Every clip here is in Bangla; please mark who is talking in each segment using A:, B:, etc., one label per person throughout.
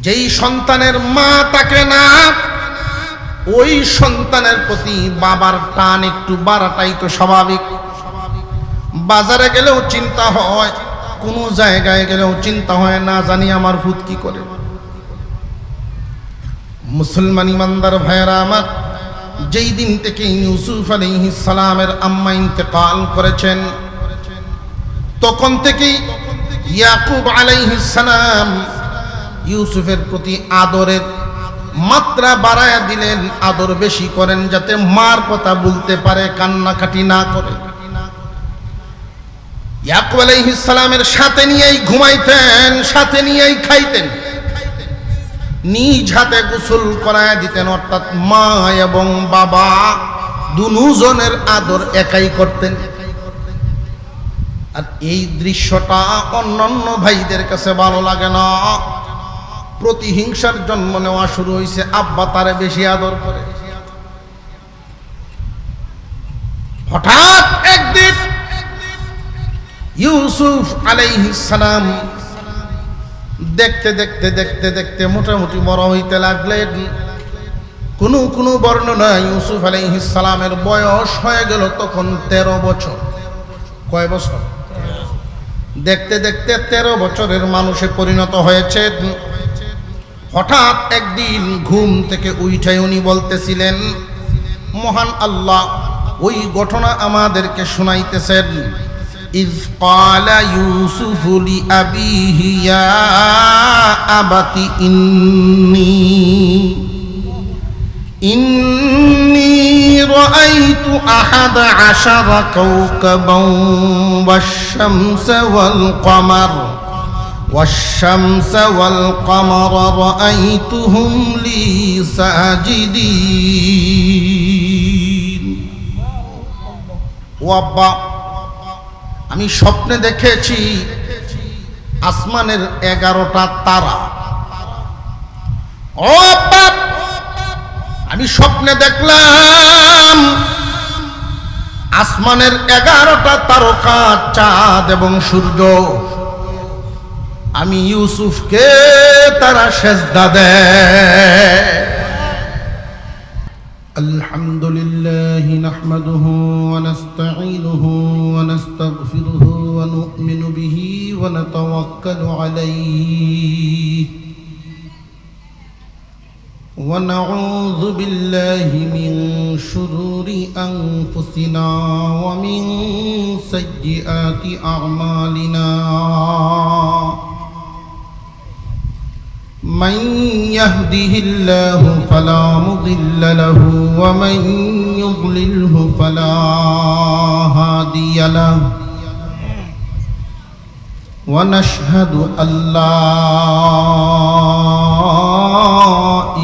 A: যেই সন্তানের মা থাকে না, ওই সন্তানের প্রতি বাবার টান একটু বাড়াটাই তো স্বাভাবিক। বাজারে গেলেও চিন্তা হয়, কোনো জায়গায় গেলেও চিন্তা হয়, না জানি আমার ভূত কি করে। মুসলমান ইমানদার ভাইয়েরা আমার, যেই দিন থেকে ইউসুফ আলাইহিস সালামের আম্মা ইন্তেকাল করেছেন, তখন থেকেই ইয়াকুব আলাইহিস সালাম ইউসুফের প্রতি আদরের মাত্রা বাড়ায়া দিলেন, আদর বেশি করেন, যাতে মার কথা বলতে পারে, কান্নাকাটি না করে। ইয়াকুব আলাইহিস সালামের সাথে নিয়েই ঘুমাইতেন, সাথে নিয়েই খাইতেন, নিজ হাতে গোসল করায়া দিতেন। অর্থাৎ মা এবং বাবা দুজনের আদর একাই করতেন। আর এই দৃশ্যটা অন্যান্য ভাইদের কাছে ভালো লাগে না, প্রতিহিংসার জন্ম নেওয়া শুরু হয়েছে। আব্বা তারে বেশি আদর করে। হঠাৎ একদিন ইউসুফ আলাইহিস সালাম দেখতে দেখতে দেখতে দেখতে মোটামুটি বড় হইতে লাগলেন। কোনো বর্ণনা ইউসুফ আলাইহিস সালামের বয়স হয়ে গেল তখন 13 বছর। কয় বছর? দেখতে দেখতে 13 বছরের মানুষে পরিণত হয়েছে। হঠাৎ একদিন ঘুম থেকে উঠাই উনি বলতেছিলেন, মহান আল্লাহ ওই ঘটনা আমাদেরকে শোনাইতেছেন। ইয ক্বালা ইউসুফু লিআবিহি ইয়া আবাতি ইন্নী রাআইতু আহাদা আশারা কাওকাবান ওয়াশ-শামসা ওয়াল কমার والشمس والقمر رأيتهم لي ساجدين। ও আব্বা, আমি স্বপ্নে দেখেছি আসমানের 11টা তারা। ও আব্বা, আমি স্বপ্নে দেখলাম আসমানের 11টা তারকা, চাঁদ এবং সূর্য। আমি ইউসুফকে তারা সেজদা দেয়। আলহামদুলিল্লাহি নাহমাদুহু ওয়া নাস্তাঈনুহু ওয়া নাস্তাগফিরুহু ওয়া নু'মিনু বিহি ওয়া নাতাওয়াক্কালু আলাইহি ওয়া নাউযু বিল্লাহি মিন শুরুরি আনফুসিনা ওয়া মিন সাইয়্যিআতি আ'মালিনা। من يهده الله فلا مضل له ومن يضلله فلا هادي له ونشهد أن لا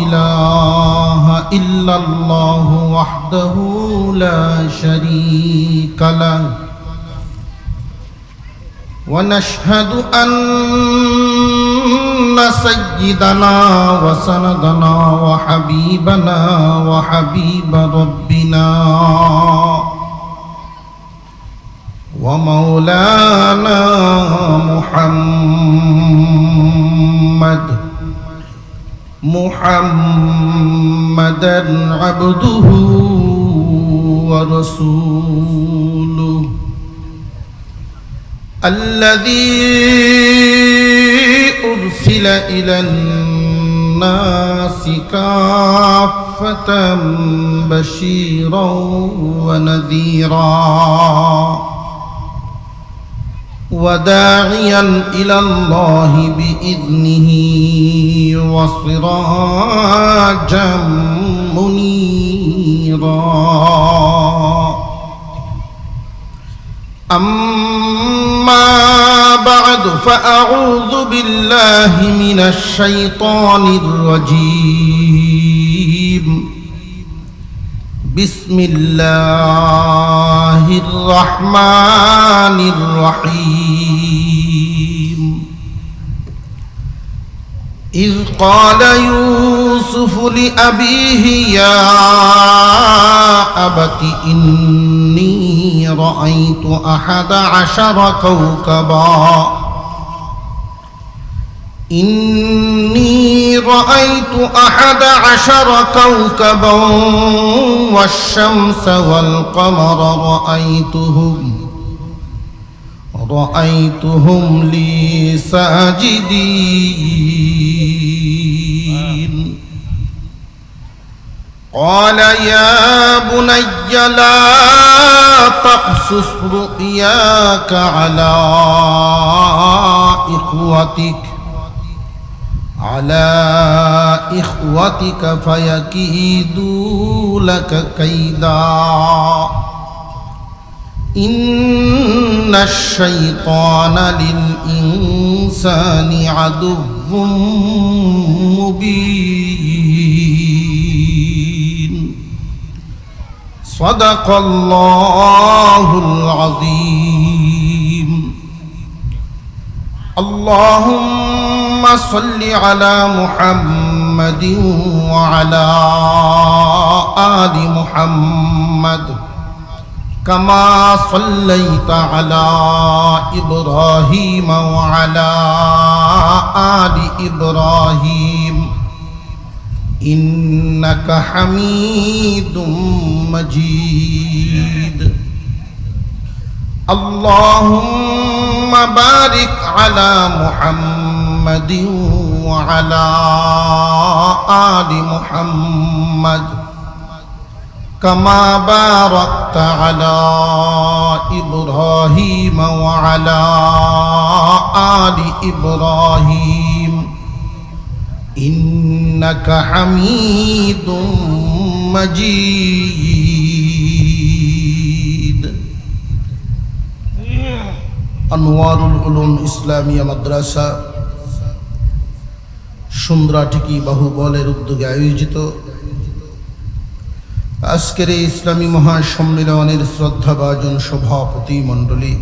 A: إله إلا الله وحده لا شريك له ونشهد أن سيدنا وسندنا وحبيبنا وحبيب ربنا ومولانا محمدا عبده ورسوله الذي أرسل إلى الناس كافة بشيرا ونذيرا وداعيا إلى الله بإذنه وسراجا منيرا. أما بعد فأعوذ بالله من الشيطان الرجيم. بسم الله الرحمن الرحيم. إذ قال يوسف لأبيه يا أبت إني رأيت 11 كوكبا إني رأيت 11 كوكبا والشمس والقمر رأيتهم لي ساجدين قال يا بني لا تقصص رؤياك على إخوتك فيكيدوا لك كيدا إن الشيطان للإنسان عدو مبين صدق الله العظيم اللهم صل على محمد وعلى آل محمد كما صليت على إبراهيم وعلى آل إبراهيم إنك حميد مجيد اللهم بارك على محمد وعلى آل محمد كما باركت على إبراهيم وعلى آل إبراهيم إنك حميد مجيد আনোয়ারুল উলুম ইসলামিয়া মাদ্রাসা সুন্দ্রাটিকি বাহুবলের উদ্যোগে আয়োজিত আজকের এই ইসলামী মহাসম্মেলনের শ্রদ্ধাভাজন সভাপতি মণ্ডলী,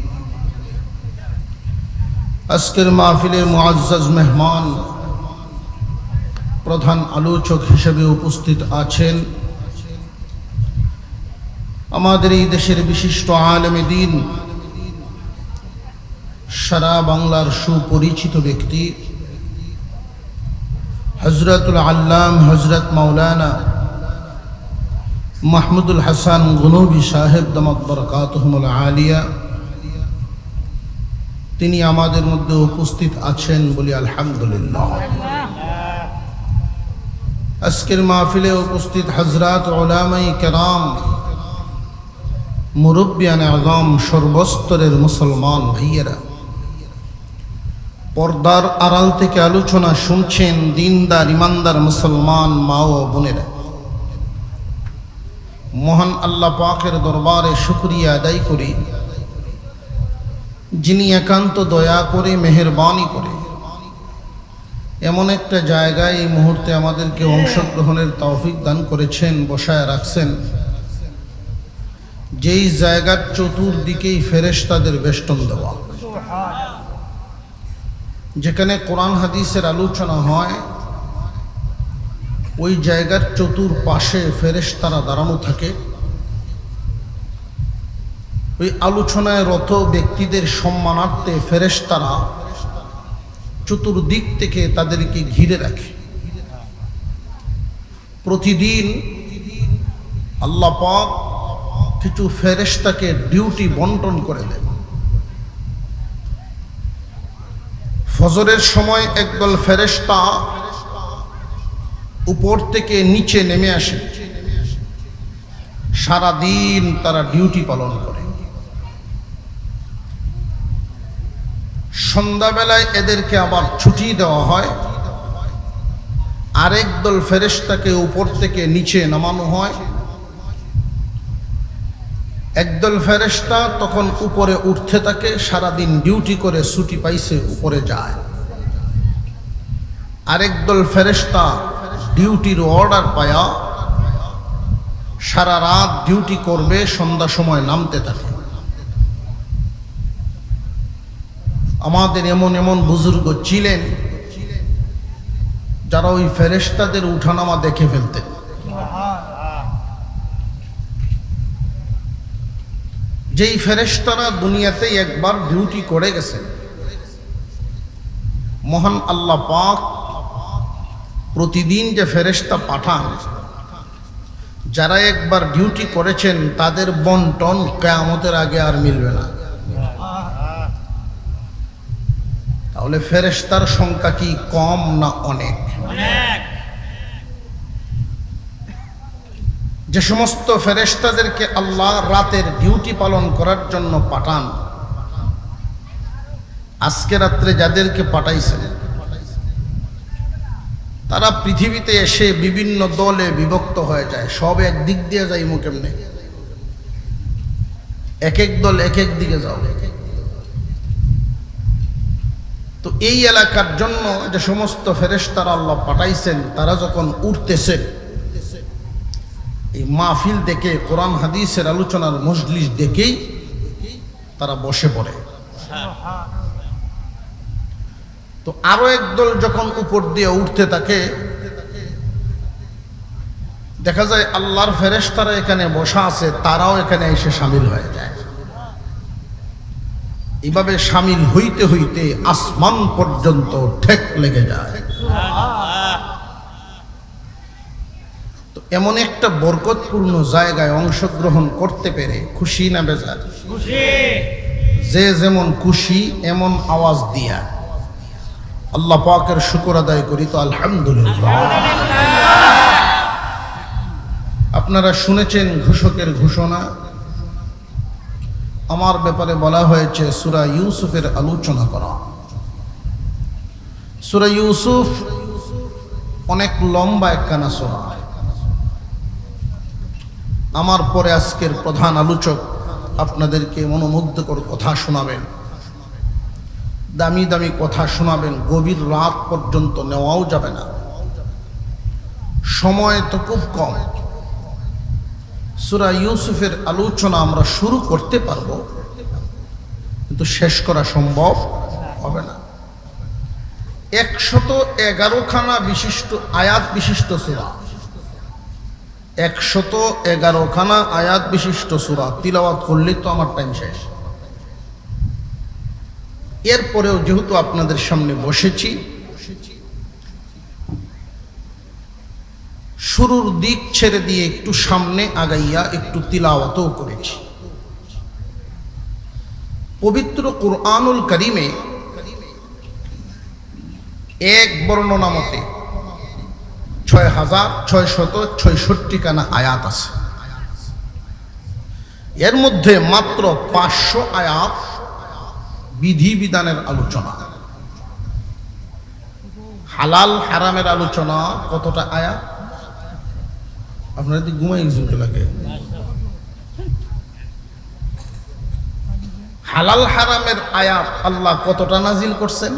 A: আজকের মাহফিলের মুআজ্জাজ মেহমান, প্রধান আলোচক হিসেবে উপস্থিত আছেন আমাদের এই দেশের বিশিষ্ট আলেমে দ্বীন, সারা বাংলার সুপরিচিত ব্যক্তি হযরতুল আল্লাম হযরত মাওলানা মাহমুদুল হাসান গনবী সাহেব দামাত বরকাতুহুমুল আলিয়া, তিনি আমাদের মধ্যে উপস্থিত আছেন বলি আলহামদুলিল্লাহ। আজকের মাহফিলে উপস্থিত হযরত উলামায়ে কেরাম, মুরব্বিয়ানে আযম, সর্বস্তরের মুসলমান ভাইয়েরা, পর্দার আড়াল থেকে আলোচনা শুনছেন দিনদার ইমানদার মুসলমান মা ও বোনেরা, মহান আল্লাহ পাকের দরবারে শুকরিয়া আদায় করি, যিনি একান্ত দয়া করে মেহেরবানি করে এমন একটা জায়গায় এই মুহূর্তে আমাদেরকে অংশগ্রহণের তৌফিক দান করেছেন, বসায় রাখছেন, যেই জায়গার চতুর্দিকেই ফেরেশতাদের বেষ্টন দেওয়া, যেখানে কোরআন হাদিসের আলোচনা হয়, ওই জায়গার চতুর্পাশে ফেরেশতারা দাঁড়ানো থাকে। ওই আলোচনায় রত ব্যক্তিদের সম্মানার্থে ফেরেশতারা চতুর্দিক থেকে তাদেরকে ঘিরে রাখে। প্রতিদিন আল্লাহ পাক কিছু ফেরেশতাকে ডিউটি বন্টন করে দেন। ফজরের সময় একদল ফেরেশতা উপর থেকে নিচে নেমে আসে, সারা দিন তারা ডিউটি পালন করে। সন্ধ্যাবেলায় এদেরকে আবার ছুটি দেওয়া হয়, আরেক দল ফেরেশতাকে উপর থেকে নিচে নামানো হয়। একদল ফেরেশতা তখন উপরে উঠতে থাকে, সারাদিন ডিউটি করে ছুটি পাইছে উপরে যায়। আরেক দল ফেরেশতা ডিউটির অর্ডার পায়া সারা রাত ডিউটি করবে, সন্ধ্যা সময় নামতে থাকে। আমাদের এমন এমন বুজুর্গ ছিলেন যারা ওই ফেরেশতাদের উঠানামা দেখে ফেলতেন। যেই ফেরেশতারা দুনিয়াতে একবার ডিউটি করে গেছে, মহান আল্লাহ পাক প্রতিদিন যে ফেরেশতা পাঠান, যারা একবার ডিউটি করেছেন তাদের বন্টন কিয়ামতের আগে আর মিলবে না। তাহলে ফেরেশতার সংখ্যা কি কম না অনেক? যে সমস্ত ফেরেশতাদেরকে আল্লাহ রাতের ডিউটি পালন করার জন্য পাঠান, আজকে রাত্রে যাদেরকে পাঠাইছেন তারা পৃথিবীতে এসে বিভিন্ন দলে বিভক্ত হয়ে যায়। সব এক দিক দিয়ে যাইমু কেমনে? এক এক দল এক এক দিকে যাও। তো এই এলাকার জন্য যে সমস্ত ফেরেশতারা আল্লাহ পাঠাইছেন, তারা যখন উঠতেছে, এই মাহফিল দেখে, কোরআন হাদিসের আলোচনার মজলিস দেখেই তারা বসে পড়ে। তো আরো একদল যখন উপর দিয়ে উঠতে থাকে, দেখা যায় আল্লাহর ফেরেশতারা এখানে বসা আছে, তারাও এখানে এসে শামিল হয়ে যায়। এইভাবে শামিল হইতে হইতে আসমান পর্যন্ত ঠেক লেগে যায়। তো এমন একটা বরকতপূর্ণ জায়গায় অংশগ্রহণ করতে পেরে খুশি না বেজার? যে যেমন খুশি এমন আওয়াজ দিয়া আল্লাহ পাকের শুকর আদায় করি তো আলহামদুলিল্লাহ। আপনারা শুনেছেন ঘোষকের ঘোষণা, আমার ব্যাপারে বলা হয়েছে সূরা ইউসুফের আলোচনা করা। সূরা ইউসুফ অনেক লম্বা একখানা সূরা। আমার পরে আজকের প্রধান আলোচক আপনাদেরকে মনোমুগ্ধকর কথা শোনাবেন, দামি দামি কথা শোনাবেন, গভীর রাত পর্যন্ত নেওয়াও যাবে না, সময় তো খুব কম। সূরা ইউসুফের আলোচনা আমরা শুরু করতে পারবো, কিন্তু শেষ করা সম্ভব হবে না। 111খানা বিশিষ্ট আয়াত বিশিষ্ট সূরা, 111খানা আয়াত বিশিষ্ট সূরা তিলাওয়াত করলেই তো আমার টাইম শেষ। এরপরেও যেহেতু আপনাদের সামনে বসেছি, শুরুর দিক ছেড়ে দিয়ে একটু সামনে আগাইয়া একটু তিলাওয়াতও করেছি। পবিত্র কুরআনুল কারীমে এক বর্ণনা মতে 6666 খানা আয়াত আছে। এর মধ্যে মাত্র 500 আয়াত বিধিবিধানের আলোচনা, হালাল হারামের আলোচনা। কতটা আয়াত? আপনারা যদি ঘুমাই গেছেন লাগে। হালাল হারামের আয়াত আল্লাহ কতটা নাজিল করছেন?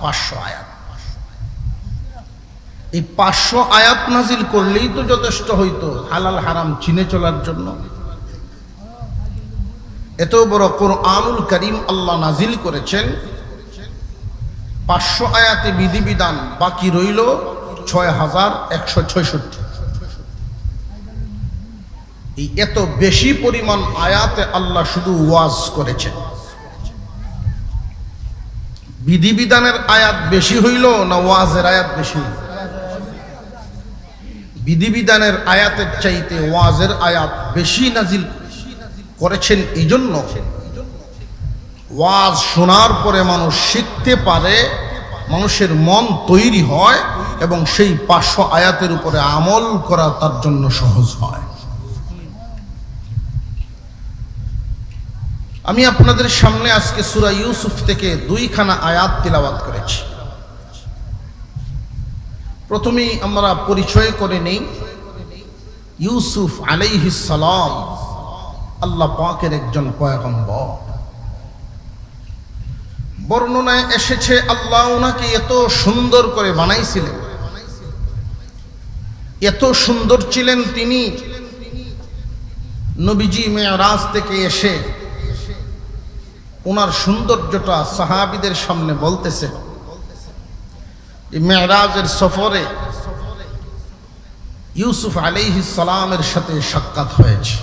A: 500 আয়াত। এই 500 আয়াত নাজিল করলেই তো যথেষ্ট হইতো হালাল হারাম চিনে চলার জন্য। এত বড় কুরআনুল কারীম আল্লাহ নাজিল করেছেন, 500 আয়াতে বিধিবিধান, বাকি রইল 6166। এই এত বেশি পরিমাণ আয়াতে আল্লাহ শুধু ওয়াজ করেছেন। বিধিবিধানের আয়াত বেশি হইল না ওয়াজের আয়াত বেশি হইল? বিধিবিধানের আয়াতের চাইতে ওয়াজের আয়াত বেশি নাজিল করেছেন। এই জন্য ওয়াজ শোনার পরে মানুষ শিখতে পারে, মানুষের মন তৈরি হয় এবং সেই 500 আয়াতের উপরে আমল করা তার জন্য সহজ হয়। আমি আপনাদের সামনে আজকে সূরা ইউসুফ থেকে 2খানা আয়াত তিলাওয়াত করেছি। প্রথমেই আমরা পরিচয় করে নেই, ইউসুফ আলাইহিস সালাম আল্লাহ পাকের একজন পয়গম্বর। বর্ণনায় এসেছে আল্লাহ ওনাকে এত সুন্দর করে বানাইছিলেন, এত সুন্দর ছিলেন তিনি, নবীজি মেরাজ থেকে এসে ওনার সৌন্দর্যটা সাহাবীদের সামনে বলতেছে। মেরাজের সফরে ইউসুফ আলাইহিস সালামের সাথে সাক্ষাৎ হয়েছে।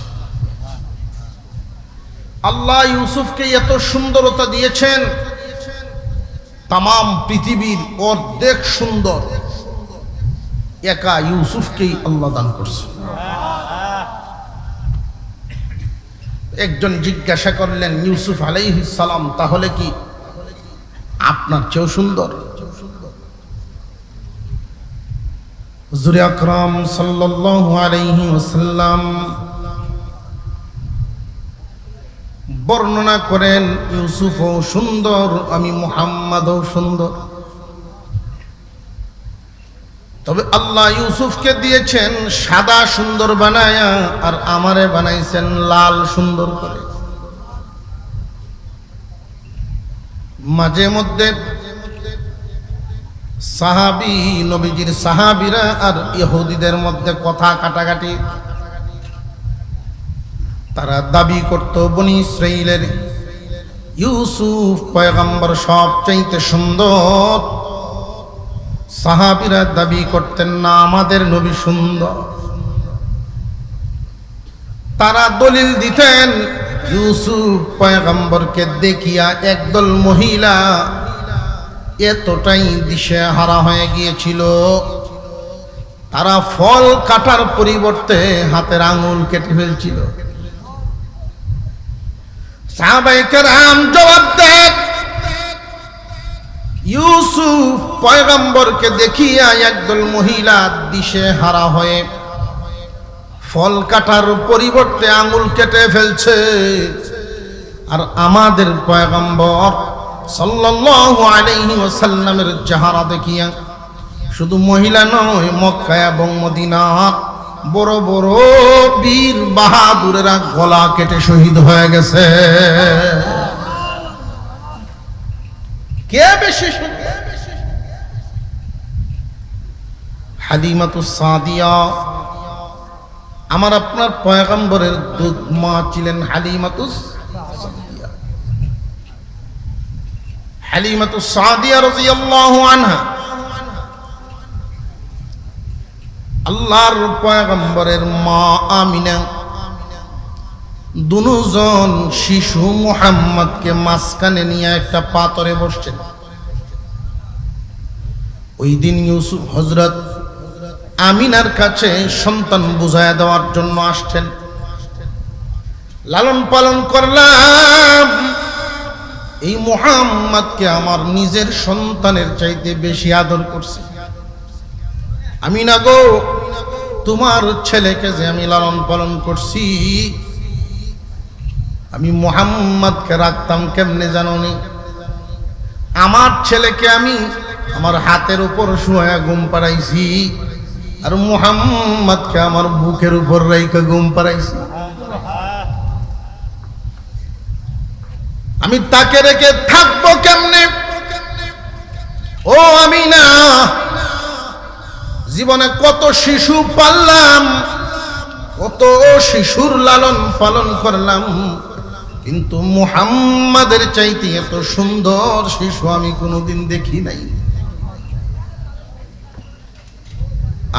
A: আল্লাহ ইউসুফকে এত সুন্দরতা দিয়েছেন, তাম পৃথিবীর অর্ধেক সুন্দর একা ইউসুফকেই আল্লাহ দান করছে। একজন জিজ্ঞাসা করলেন, ইউসুফ আলাইহিস সালাম তাহলে কি আপনার চেয়েও সুন্দর? হুজুর আকরাম সাল্লাল্লাহু আলাইহি ওয়াসাল্লাম বর্ণনা করেন, ইউসুফও সুন্দর, আমি মুহাম্মাদও সুন্দর। তবে আল্লাহ ইউসুফকে দিয়েছেন সাদা সুন্দর বানায়া, আর আমারে বানাইছেন লাল সুন্দর করে। মাঝে মধ্যে সাহাবী, নবীজির সাহাবীরা আর ইহুদিদের মধ্যে কথা কাটাকাটি, তারা দাবি করত বনি ইসরাইলের ইউসুফ পয়গম্বর সবচাইতে সুন্দর। সাহাবীরা দাবি করতেন না, আমাদের নবী সুন্দর। তারা দলিল দিতেন, ইউসুফ পয়গম্বরকে দেখিয়া একদল মহিলা এতটাই দিশেহারা হয়ে গিয়েছিল, তারা ফল কাটার পরিবর্তে হাতের আঙুল কেটে ফেলছিল। সাহাবায়ে কেরাম জবাব দেন, ইউসুফ পয়গম্বরকে দেখিয়া একদল মহিলা দিশেহারা হয়ে ফল কাটার পরিবর্তে আঙুল কেটে ফেলছে, আর আমাদের পয়গম্বর সাল্লাল্লাহু আলাইহি ওয়াসাল্লামের চেহারা দেখিয়া শুধু মহিলা নয়, মক্কা এবং মদিনার বড় বড় বীর বাহাদুরেরা গলা কেটে শহীদ হয়ে গেছে। কে বেশি সুন্দর? হালিমাতুস সাদিয়া, আমার আপনার পয়গম্বরের দুধ মা ছিলেন হালিমাতুস সাদিয়া। হালিমাতুস সাদিয়া রাদিয়াল্লাহু আনহা আল্লাহর পয়গম্বরের মা আমিনা দুজন শিশু মুহাম্মদকে মাঝখানে নিয়ে একটা পাথরে বসছেন। ওই দিন ইউসুফ হযরত আমিনার কাছে সন্তান বুঝায়া দেওয়ার জন্য আসছেন। লালন পালন করলাম, এই মুহাম্মদকে আমার নিজের সন্তানের চাইতে বেশি আদর করছি। আমিনা গো, তোমার ছেলেকে যে আমি লালন পালন করছি, আমি মুহাম্মদকে রাখতাম কেমনে জানোনি? আমার ছেলেকে আমি আমার হাতের উপর শুয়ে ঘুম পাড়াইছি, আর মুহাম্মদকে আমার বুকের উপর রাইখা ঘুম পাড়াইছি। আমি তাকে রেখে থাকবো কেমনে? ও আমিনা, জীবনে কত শিশু পাললাম, কত শিশুর লালন পালন করলাম, কিন্তু মুহাম্মাদের চাইতে এত সুন্দর শিশু আমি কোনোদিন দেখি নাই।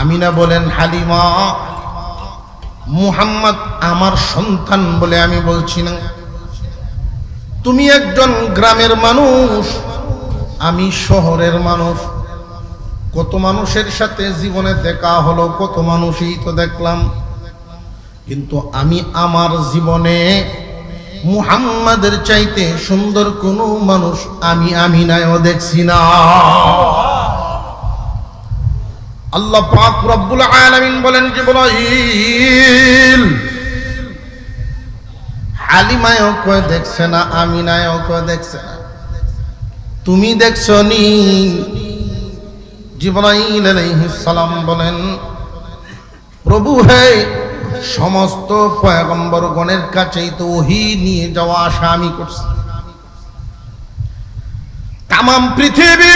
A: আমিনা বলেন, হালিমা, মুহাম্মদ আমার সন্তান বলে আমি বলছি না। তুমি একজন গ্রামের মানুষ, আমি শহরের মানুষ। কত মানুষের সাথে জীবনে দেখা হলো, কত মানুষই তো দেখলাম, কিন্তু আমি আমার জীবনে মুহাম্মাদের চাইতে সুন্দর কোনো মানুষ আমি আমিনায়ও দেখছি না। আল্লাহ পাক রব্বুল আলামিন বলেন, জিবরাইল হালিমায়ও কয় দেখছে না, আমিনায়ও কয় দেখছে না, তুমি দেখছো নি? জিবরাইল আলাইহিস সালাম বলেন, প্রভু হে, সমস্ত পয়গম্বরগণের কাছেই তো ওহী নিয়ে যাওয়া আসা আমি করছি। তামাম পৃথিবী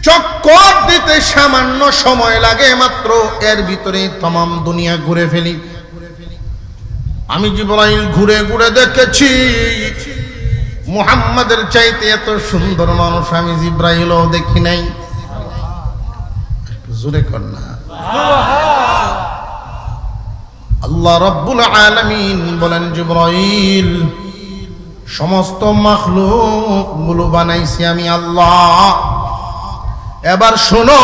A: চক্কর দিতে সামান্য সময় লাগে মাত্র, এর ভিতরে তামাম দুনিয়া ঘুরে ফেলি। আমি জিবরাইল ঘুরে ঘুরে দেখেছি, মুহাম্মাদের চাইতে এত সুন্দর মানুষ আমি জিবরাইলও দেখি নাই। জোরে কর না। আল্লাহ রাব্বুল আলামিন বলেন, জিবরাইল সমস্ত মাখলুক গুলো বানাইছি আমি আল্লাহ। এবার শোনো,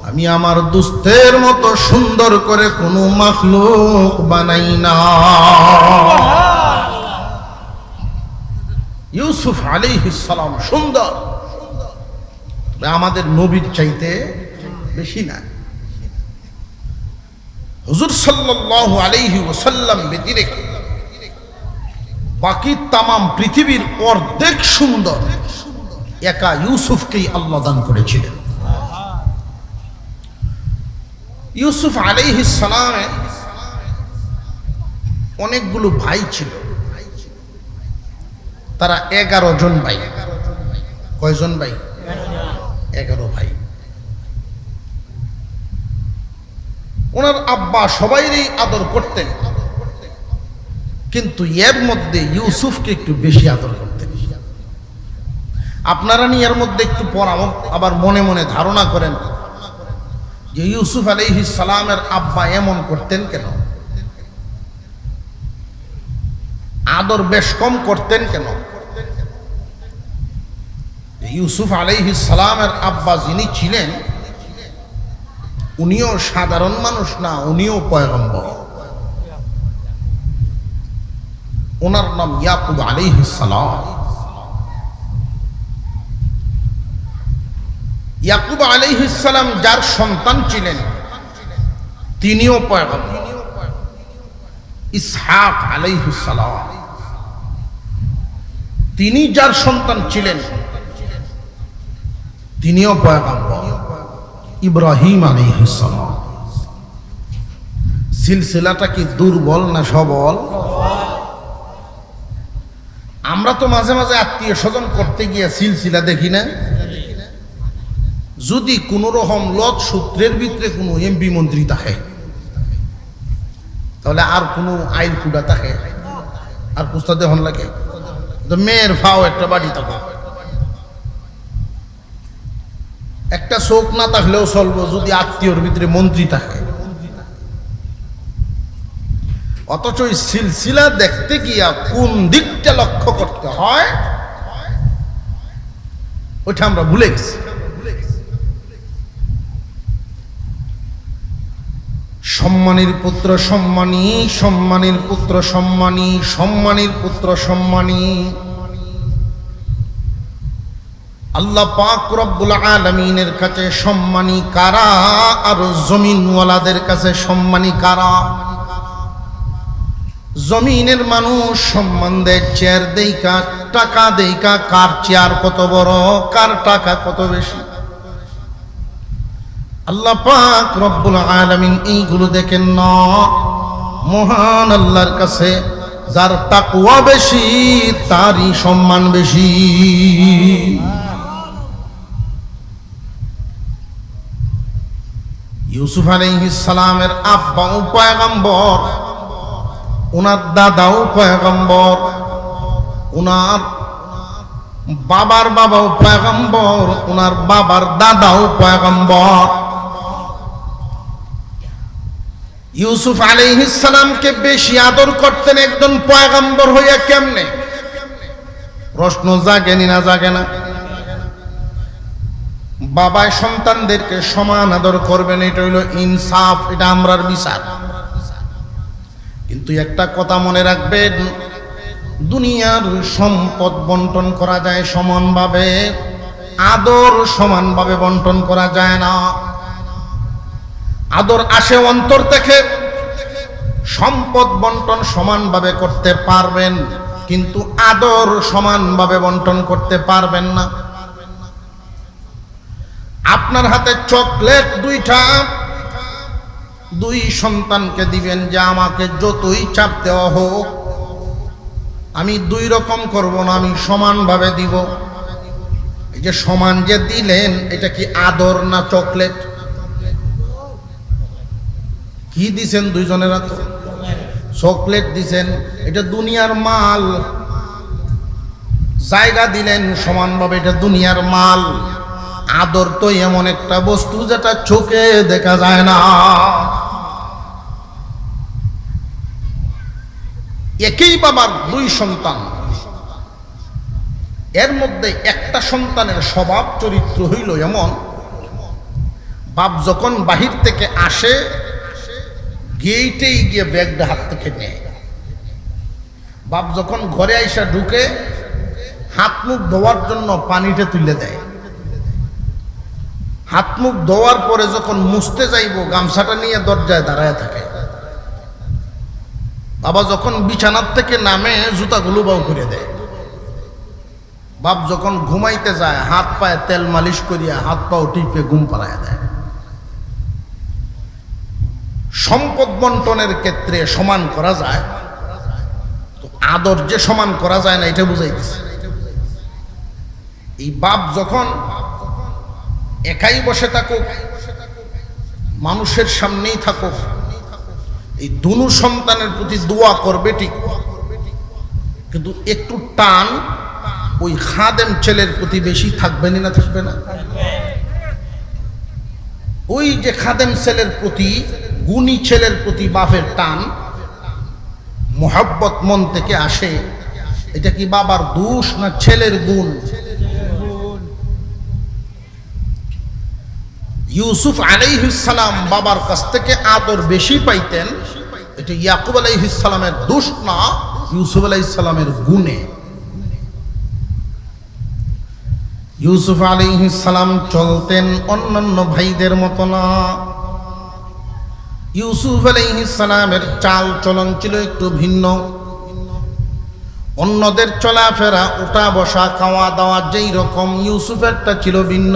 A: আমি আমার দুস্থের মতো সুন্দর করে কোনো মাখলুক বানাই না। ইউসুফ আলাইহিস সালাম সুন্দর, আমাদের নবীর চাইতে বেশি না। হুজুর সাল্লাল্লাহু আলাইহি ওয়াসাল্লাম ব্যতিরেকে বাকি তামাম পৃথিবীর অর্ধেক সুন্দর একা ইউসুফকেই আল্লাহ দান করেছিলেন। ইউসুফ আলাইহিস সালামের অনেকগুলো ভাই ছিল, তারা 11 জন ভাই। কয়জন ভাই? 11 ভাই। ওনার আব্বা সবাইরই আদর করতেন, কিন্তু এর মধ্যে ইউসুফকে একটু বেশি আদর করতেন। আপনারা নি এর মধ্যে একটু পরামর্শ আবার মনে মনে ধারণা করেন যে ইউসুফ আলাইহিস সালামের আব্বা এমন করতেন কেন, আদর বেশ কম করতেন কেন? ইউসুফ আলাইহিস সালামের আব্বা যিনি ছিলেন উনিও সাধারণ মানুষ না, উনিও পয়গম্বর। ওনার নাম ইয়াকুব আলাইহিস সালাম। ইয়াকুব আলাইহিস সালাম যার সন্তান ছিলেন তিনিও পয়গম্বর। ইসহাক আলাইহিস সালাম তিনি যার সন্তান ছিলেন তিনিও পয়গম্বর। ইব্রাহিম আলাইহিস সালাম। সিলসিলাটা কি দুর্বল না সবল? আমরা তো মাঝে মাঝে আত্মীয় স্বজন করতে গিয়ে সিলসিলা দেখি না। যদি কোন রকম লত সূত্রের ভিতরে কোনো এমপি মন্ত্রী থাকে, তাহলে আর কোনো আইন কুড়া থাকে, আর পুস্তা দেহন লাগে মেয়ের ফাও একটা বাড়ি থাকে, একটা চোখ না থাকলেও চলবো যদি আত্মীয়র ভিতরে মন্ত্রী থাকে। অথচ ওই সিলসিলা দেখতে গিয়া কোন দিকটা লক্ষ্য করতে হয় ওইটা আমরা ভুলে গেছি। সম্মানীর পুত্র সম্মানী, সম্মানীর পুত্র সম্মানী, সম্মানীর পুত্র সম্মানী। আল্লাহ পাক রব্বুল আলামিনের কাছে সম্মানী কারা আর জমিনওয়ালাদের কাছে সম্মানী কারা? জমিনের মানুষ সম্মান দেয় চেয়ার দেইকা, টাকা দেইকা, কার চেয়ার কত বড়, কার টাকা কত বেশি। আল্লাহ পাক রব্বুল আলামিন এইগুলো দেখেন না। মহান আল্লাহর কাছে যার তাকওয়া বেশি তারই সম্মান বেশি। ইউসুফ আলাইহিস সালামের আব্বাও পয়গম্বর, ওনার দাদাও পয়গম্বর, ওনার বাবার বাবাও পয়গম্বর, ওনার বাবার দাদাও পয়গম্বর। ইউসুফ আলাইহিস সালামকে বেশি আদর করতেন একজন পয়গম্বর হইয়া কেমনে? প্রশ্ন জাগেনি না জাগে না? বাবায় সন্তানদেরকে সমান আদর করবেন, এটা হইল ইনসাফ, এটা আমরার বিচার। কিন্তু একটা কথা মনে রাখবেন, দুনিয়ার সম্পদ বন্টন করা যায় সমানভাবে, আদর সমানভাবে বন্টন করা যায় না। আদর আসে অন্তর থেকে। সম্পদ বন্টন সমানভাবে করতে পারবেন, কিন্তু আদর সমানভাবে বন্টন করতে পারবেন না। আপনার হাতে চকলেট দুইটা, দুই সন্তানকে দিবেন যে আমাকে যতই চাপ দেওয়া হোক আমি দুই রকম করব না, আমি সমানভাবে দিব। এই যে সমান যে দিলেন, এটা কি আদর না চকলেট? কি দিছেন দুইজনের হাতে? চকলেট দিছেন, এটা দুনিয়ার মাল। জায়গা দিলেন সমানভাবে, এটা দুনিয়ার মাল। আদর তো এমন একটা বস্তু যেটা চোখে দেখা যায় না। একই বাবার দুই সন্তান, এর মধ্যে একটা সন্তানের স্বভাব চরিত্র হইল এমন, বাপ যখন বাহির থেকে আসে গেটেই গিয়ে ব্যাগটা হাত থেকে নেয়। বাপ যখন ঘরে আইসা ঢুকে হাত মুখ ধোয়ার জন্য পানিটা তুলে দেয়। হাত মুখ ধোয়ার পরে যখন মুছতে যাইব গামছাটা নিয়ে দরজায় দাঁড়ায় থাকে। বাবা যখন বিছানার থেকে নামে জুতাগুলো বাউ করে দেয়। বাপ যখন ঘুমাইতে যায় হাত পায়ে তেল মালিশ করিয়া হাত পাও টিপে ঘুম পাড়ায় দেয়। সম্পদ বন্টনের ক্ষেত্রে সমান করা যায়, তো আদর যে সমান করা যায় না এটা বুঝাইতেছে। এই বাপ যখন একাই বসে থাকুক, মানুষের সামনেই থাকুক, এই দুনু সন্তানের প্রতি দোয়া করবে ঠিক, কিন্তু একটু টান ওই খাদেম ছেলের প্রতি বেশি থাকবে না থাকবে না? ওই যে খাদেম ছেলের প্রতি, গুণী ছেলের প্রতি বাপের টান মোহাব্বত মন থেকে আসে। এটা কি বাবার দোষ না ছেলের গুণ? ইউসুফ আলাইহিস সালাম বাবার কাছ থেকে আদর বেশি পাইতেন, এটা ইয়াকুব আলাইহিস সালামের দোষ না, ইউসুফ আলাইহিস সালামের গুণে। ইউসুফ আলাইহিস সালাম চলতেন অন্যান্য ভাইদের মতো না। ইউসুফ আলাইহিস সালামের চাল চলন ছিল একটু ভিন্ন। অন্যদের চলাফেরা, উঠা বসা, খাওয়া দাওয়া যেই রকম, ইউসুফেরটা ছিল ভিন্ন।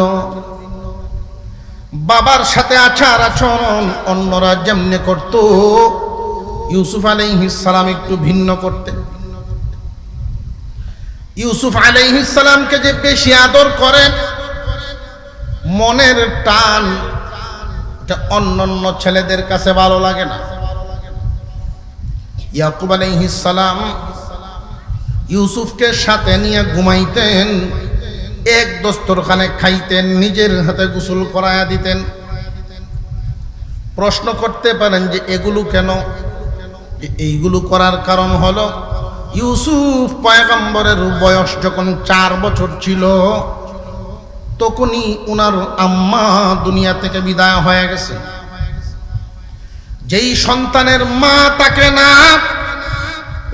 A: বাবার সাথে আচার আচরণ অন্যরা যেমনি করত, ইউসুফ আলাইহিস সালাম একটু ভিন্ন করতেন। ইউসুফ আলাইহিস সালামকে যে বেশি আদর করেন, মনের টান, এটা অন্যান্য ছেলেদের কাছে ভালো লাগে না। ইয়াকুব আলাইহিস সালাম ইউসুফকে সাথে নিয়ে ঘুমাইতেন, এক দস্তরখানে খাইতেন, নিজের হাতে গোসল করায়া দিতেন। প্রশ্ন করতে পারেন যে এগুলো কেন? এইগুলো করার কারণ হলো ইউসুফ পয়গম্বরের বয়স যখন 4 বছর ছিল তখনই উনার আম্মা দুনিয়া থেকে বিদায় হয়ে গেছে। যেই সন্তানের মা থাকে না,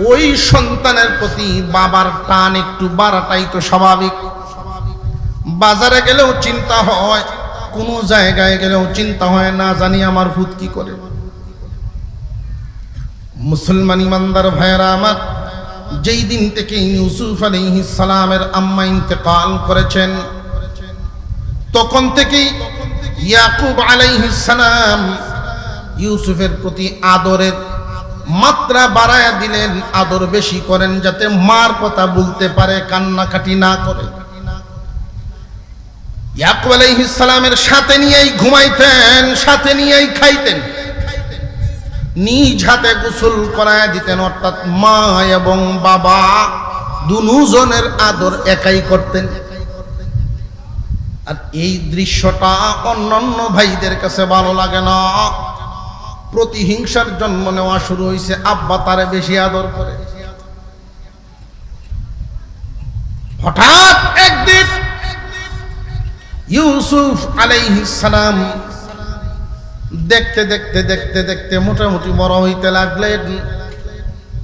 A: ওই সন্তানের প্রতি বাবার টান একটু বাড়াটাই তো স্বাভাবিক। বাজারে গেলেও চিন্তা হয়, কোনো জায়গায় গেলেও চিন্তা হয়, না জানি আমার ভূত কি করে। মুসলমান ইমানদার ভাইয়েরা আমার, যেই দিন থেকে ইউসুফ আলাইহিস সালামের আম্মা ইন্তেকাল করেছেন, তখন থেকেই ইয়াকুব আলাইহিস সালাম ইউসুফের প্রতি আদরের মাত্রা বাড়ায়া দিলেন, আদর বেশি করেন, যাতে মার কথা বলতে পারে, কান্নাকাটি না করে। ইয়াকুব আলাইহিস সালামের সাথে নিয়েই ঘুমাইতেন, সাথে নিয়েই খাইতেন, নিজ হাতে গোসল করায়া দিতেন। অর্থাৎ মা এবং বাবা দুজনের আদর একাই করতেন। আর এই দৃশ্যটা অন্যান্য ভাইদের কাছে ভালো লাগে না। প্রতিহিংসার জন্ম নেওয়া শুরু হয়েছে, আব্বা তারে বেশি আদর করে। হঠাৎ একদিন ইউসুফ আলাইহিস সালাম দেখতে দেখতে দেখতে দেখতে মোটামুটি বড় হইতে লাগলেন।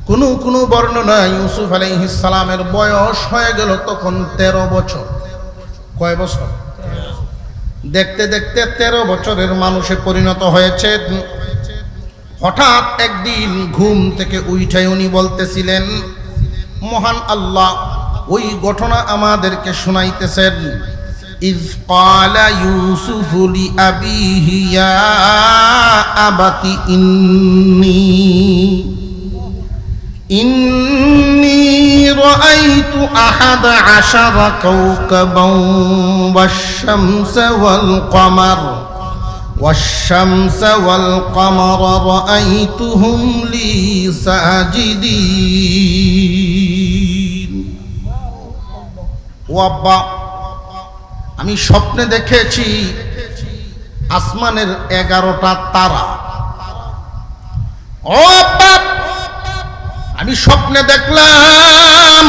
A: কোনো বর্ণনা ইউসুফ আলাইহিস সালামের বয়স হয়ে গেল তখন 13 বছর। কয় বছর? দেখতে দেখতে 13 বছরের মানুষে পরিণত হয়েছে। হঠাৎ একদিন ঘুম থেকে উঠাই উনি বলতেছিলেন, মহান আল্লাহ ওই ঘটনা আমাদেরকে শোনাইতেছেন। إذ قال يوسف لأبيه يا أبت إني رأيت 11 كوكبا والشمس والقمر رأيتهم لي ساجدين وابا আমি স্বপ্নে দেখেছি আসমানের 11টা তারা। ও বাপ, আমি স্বপ্নে দেখলাম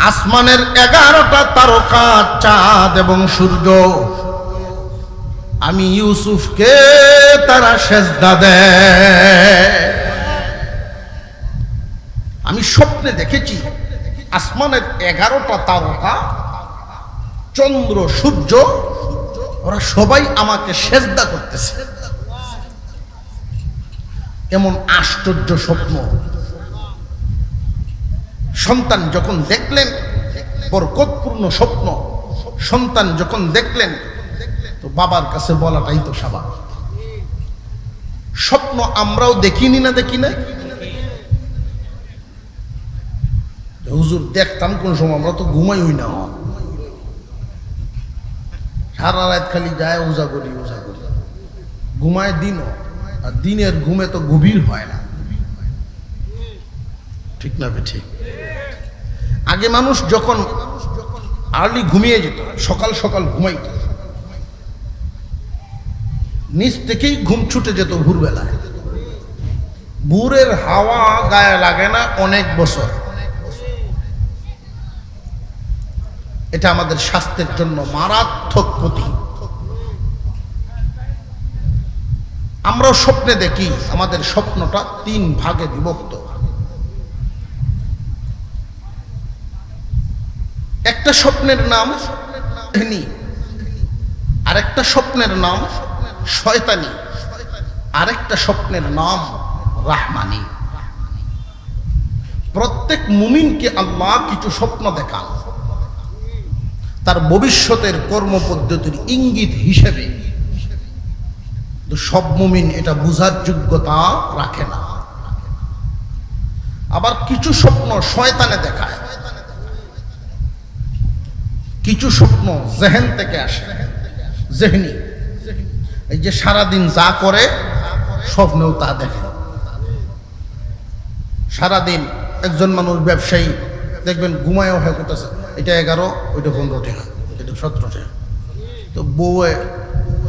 A: আসমানের 11টা তারকা, চাঁদ এবং সূর্য। আমি ইউসুফকে তারা সেজদা দেয়। আমি স্বপ্নে দেখেছি আসমানের 11টা তারকা, চন্দ্র, সূর্য, ওরা সবাই আমাকে সেজদা করতেছে। এমন আশ্চর্য স্বপ্ন সন্তান যখন দেখলেন, বরকতপূর্ণ স্বপ্ন সন্তান যখন দেখলেন, তো বাবার কাছে বলাটাই তো স্বাভাবিক। স্বপ্ন আমরাও দেখিনি না, দেখি না হুজুর, দেখতাম কোন সময়, আমরা তো ঘুমাই হই না, সারা রাত খালি যায় ওজা করি ওজা করি, ঘুমায় দিনও, আর দিনের ঘুমে তো গভীর হয় না, ঠিক না ঠিক? আগে মানুষ যখন আর্লি ঘুমিয়ে যেত, সকাল সকাল ঘুমাইত, নিচ থেকেই ঘুম ছুটে যেত ভোরবেলায়, ভোরের হাওয়া গায়ে লাগে না অনেক বছর। এটা আমাদের স্বাস্থ্যের জন্য মারাত্মক ক্ষতি। আমরাও স্বপ্নে দেখি, আমাদের স্বপ্নটা 3 ভাগে বিভক্ত। একটা স্বপ্নের নাম জিহনি, আরেকটা স্বপ্নের নাম শয়তানি, আরেকটা স্বপ্নের নাম রাহমানি। প্রত্যেক মুমিনকে আল্লাহ কিছু স্বপ্ন দেখান তার ভবিষ্যতের কর্মপদ্ধতির ইঙ্গিত হিসেবে। সব মুমিন এটা বুঝার যোগ্যতা রাখে না। আবার কিছু স্বপ্ন শয়তানে দেখায়, কিছু স্বপ্ন জেহেন থেকে আসে, জেহনি। এই যে সারাদিন যা করে স্বপ্নেও তা দেখে। সারাদিন একজন মানুষ ব্যবসায়ী দেখবেন ঘুমায়ও হয়ে করতেছে, এটা 11, ওইটা 15 টাকা, এটা 17 টাকা। তো বউয়ে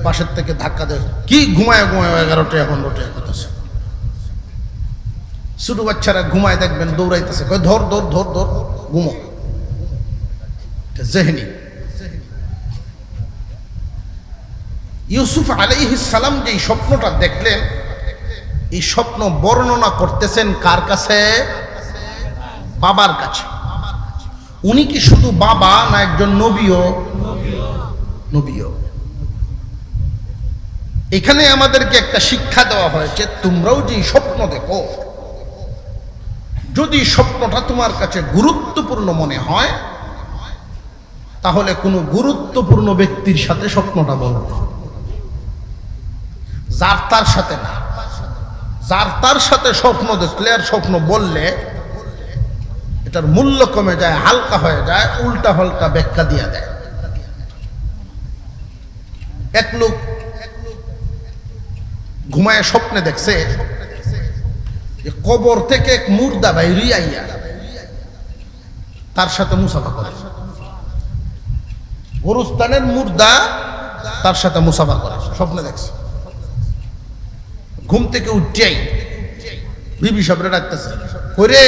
A: পাশের থেকে ধাক্কা দেয়, কি ঘুমায় ঘুমায় 11 টাকা 15 টাকা করতেছে। ছোট বাচ্চারা ঘুমায় দেখবেন দৌড়াইতেছে, কয় ধর ধর ধর ধর ঘুমো। এটা জেহনি। ইউসুফ আলাইহিস সালাম যে স্বপ্নটা দেখলেন, এই স্বপ্ন বর্ণনা করতেছেন কার কাছে? বাবার কাছে। উনি কি শুধু বাবা না একজন নবীও? নবীও। এখানে আমাদেরকে একটা শিক্ষা দেওয়া হয়েছে, তোমরাও যে স্বপ্ন দেখো, যদি স্বপ্নটা তোমার কাছে গুরুত্বপূর্ণ মনে হয়, তাহলে কোনো গুরুত্বপূর্ণ ব্যক্তির সাথে স্বপ্নটা বলবো, যার তার সাথে না। যার তার সাথে স্বপ্ন দেখলে আর স্বপ্ন বললে এটার মূল্য কমে যায়, হালকা হয়ে যায়, উল্টা পাল্টা ব্যাখ্যা দিয়ে দেয়। এক লোক ঘুমায় স্বপ্নে দেখছে যে কবর থেকে এক মুর্দা বাইরে আইয়া তার সাথে মুসাফা করে। গোরস্থানের মুর্দা তার সাথে মুসাফা করে, স্বপ্নে দেখছে। ঘুম থেকে উঠছেই বিবি সাহেবরে ডাকতেছে, কই রে,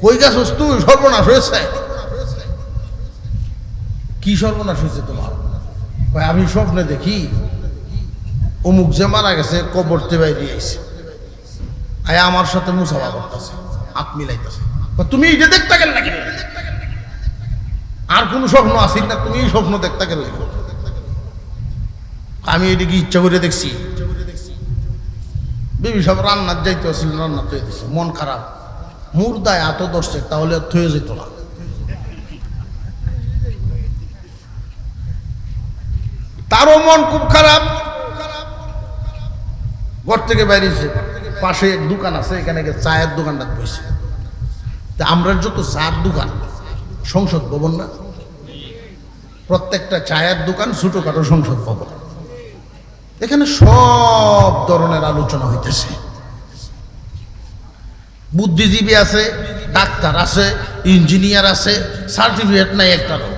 A: কই গেছস তুই? সর্বনাশ হয়েছে। কি সর্বনাশ হয়েছে তোমার? আমি স্বপ্নে দেখি অমুক যে মারা গেছে কবরতে বাইরে আইছে, আয় আমার সাথে মুসাফা করতেছে, হাত মিলাইতেছে। তুমি এটা দেখতে গেল নাকি? আর কোন স্বপ্ন আসিল না, তুমি স্বপ্ন দেখতে গেলে? আমি এদিকে ইচ্ছা করে দেখছি। বিবি সব রান্নার যাইতে আসছিল, রান্নার থয়ে দিচ্ছে, মন খারাপ, মুর্দায় এত ধরছে, তাহলে থয়ে যেত না। তারও মন খুব খারাপ, ঘর থেকে বাইরেছে, পাশে এক দোকান আছে, এখানে চায়ের দোকানটা বসে। তা আমরা যত চায়ের দোকান, সংসদ ভবন না, প্রত্যেকটা চায়ের দোকান ছোটখাটো সংসদ ভবন, এখানে সব ধরনের আলোচনা হইতেছে। বুদ্ধিজীবী আছে, ডাক্তার আছে, ইঞ্জিনিয়ার আছে, সার্টিফিকেট নাই একটারও।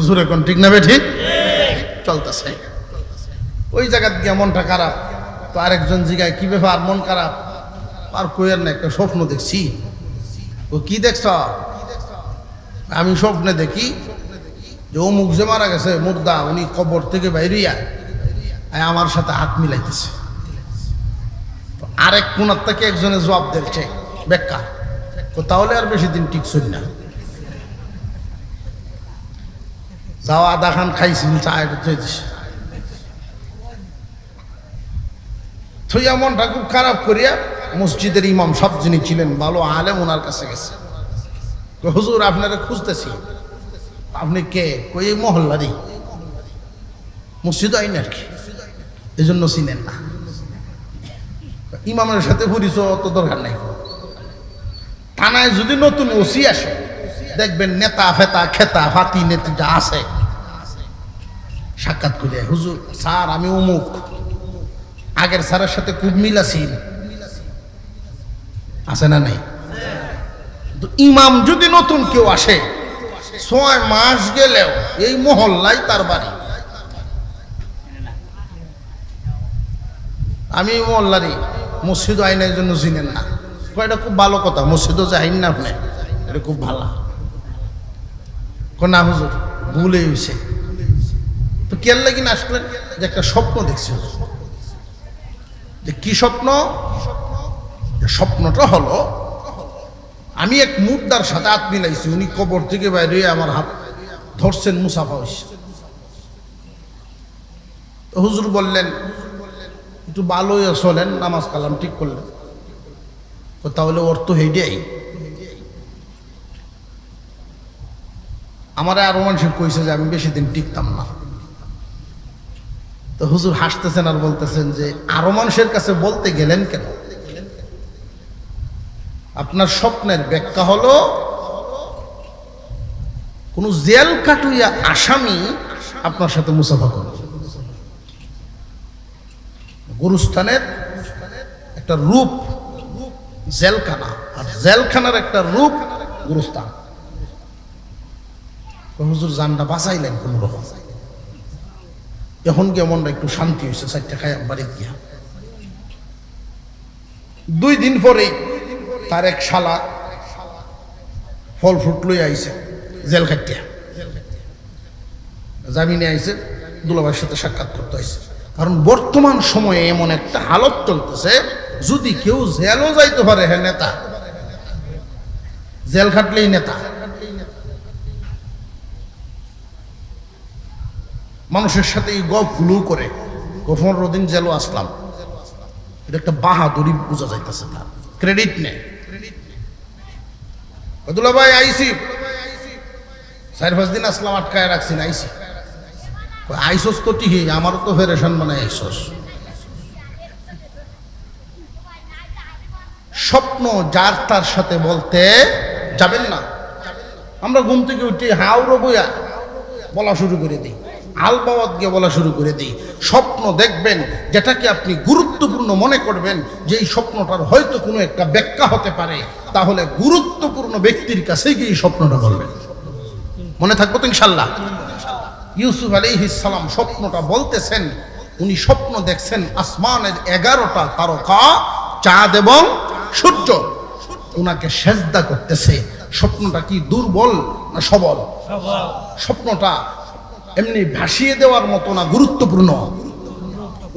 A: জোরে কোন ঠিক না বে ঠিক চলতেছে। ওই জায়গার গিয়ে মনটা খারাপ, তো আরেকজন জিগায়, কি ব্যাপার মন খারাপ? আর কইয়ার না, একটা স্বপ্ন দেখছি। ও কি দেখছ? আমি স্বপ্নে দেখি যে ও মুখ যে মারা গেছে মুর্দা, উনি কবর থেকে বাইরিয়া আমার সাথে হাত মিলাইতেছে। আরেক কোনার থেকে একজনে জবাব দিচ্ছে ব্যাখ্যা, তাহলে আর বেশি দিন টিকছই না। যাও আদা খান খাইছি, চায় থইয়া মনটা খুব খারাপ করিয়া মসজিদের ইমাম সব যিনি ছিলেন ভালো আলেম, ওনার কাছে গেছে। হুজুর আপনারা খুঁজতেছি, আপনি কে? কই এই মহল্লারই, মসজিদ আইন আর কি, এই জন্য চিনেন না। ইমামের সাথে পরিচয় অত দরকার নাই। থানায় যদি নতুন ওসি আসে, দেখবেন নেতা ফেতা খেতা ফাতি নেতা যা আছে, সাক্ষাৎ করে, হুজুর স্যার আমি অমুক, আগের স্যারের সাথে খুব মিল আছে না নাই? তো ইমাম যদি নতুন কেউ আসে, 6 মাস গেলেও এই মহল্লায় তার বাড়ি। আমি মহল্লারই, মসজিদ আইনের জন্য চিনেন না। এটা খুব ভালো কথা, মসজিদও যাইন না আপনি, এটা খুব ভালো। না হুজুর ভুলে হয়েছে। তো কেন লাগিন আসলেন? যে একটা স্বপ্ন দেখছি। যে কি স্বপ্ন? স্বপ্নটা হলো আমি এক মুর্দার সাথে হাত মিলাইছি, উনি কবর থেকে বাইরে আমার হাত ধরছেন, মুসাফা হয়েছে। হুজুর বললেন একটু ভালোই চলেন, নামাজ কালাম ঠিক করলেন। তাহলে ওর তো হেডেই আমার আরো মানুষ কইছে যে আমি বেশি দিন টিকতাম না। তো হুজুর হাসতেছেন আর বলতেছেন যে আরো মানুষের কাছে বলতে গেলেন কেন? আপনার স্বপ্নের ব্যাখ্যা হলো কোন জেল কাটুইয়া আসামি আপনার সাথে মুসাফা করে। গুরুস্থানের একটা রূপ জেলখানা, আর জেলখানার একটা রূপ গুরুস্থান। হুজুর জানটা বাঁচাইলেন কোন রকম। এখন গিয়ে মনটা একটু শান্তি হয়েছে, 4টা খায় বাড়িতে গিয়া। 2 দিন পরে তার এক শালা ফল ফ্রুট লই আইছে জেল খাটিয়া, জামিনে আইছে, দুলাভাইয়ের সাথে সাক্ষাৎ করতে আইছে। কারণ বর্তমান সময়ে এমন একটা হালত চলতেছে, যদি কেউ জেলও যাইতে পারে, হ্যাঁ নেতা, জেল খাটলেই নেতা। মানুষের সাথে এই গল্পগুলো করে 15 দিন জেলও আসলাম, এটা একটা বাহাদুরি বোঝা যাইতেছে, তার ক্রেডিট নেই। দুলা ভাই আইসি, 4-5 দিন আসলাম, আটকায় রাখছি না, আইসি। আইসোস তো ঠিকই, আমারও তো ফেরেশন মানে আইসোস। স্বপ্ন যার তার সাথে বলতে যাবেন না। আমরা ঘুম থেকে উঠে হাওড়ো বইয়া বলা শুরু করে দিই, আলবাওয়াত গিয়ে বলা শুরু করে দিই। স্বপ্ন দেখবেন যেটাকে আপনি গুরুত্বপূর্ণ মনে করবেন, যে এই স্বপ্নটার হয়তো কোনো একটা ব্যাখ্যা হতে পারে, তাহলে গুরুত্বপূর্ণ ব্যক্তির কাছে গিয়ে স্বপ্নটা বলবেন। মনে থাকবো তো ইনশাল্লাহ। ইউসুফ আলাইহিস সালাম স্বপ্নটা বলতেছেন, উনি স্বপ্ন দেখছেন আসমানের 11টা তারকা, চাঁদ এবং সূর্য উনাকে সেজদা করতেছে। স্বপ্নটা কি দুর্বল না সবল? স্বপ্নটা এমনি ভাসিয়ে দেওয়ার মতো না, গুরুত্বপূর্ণ।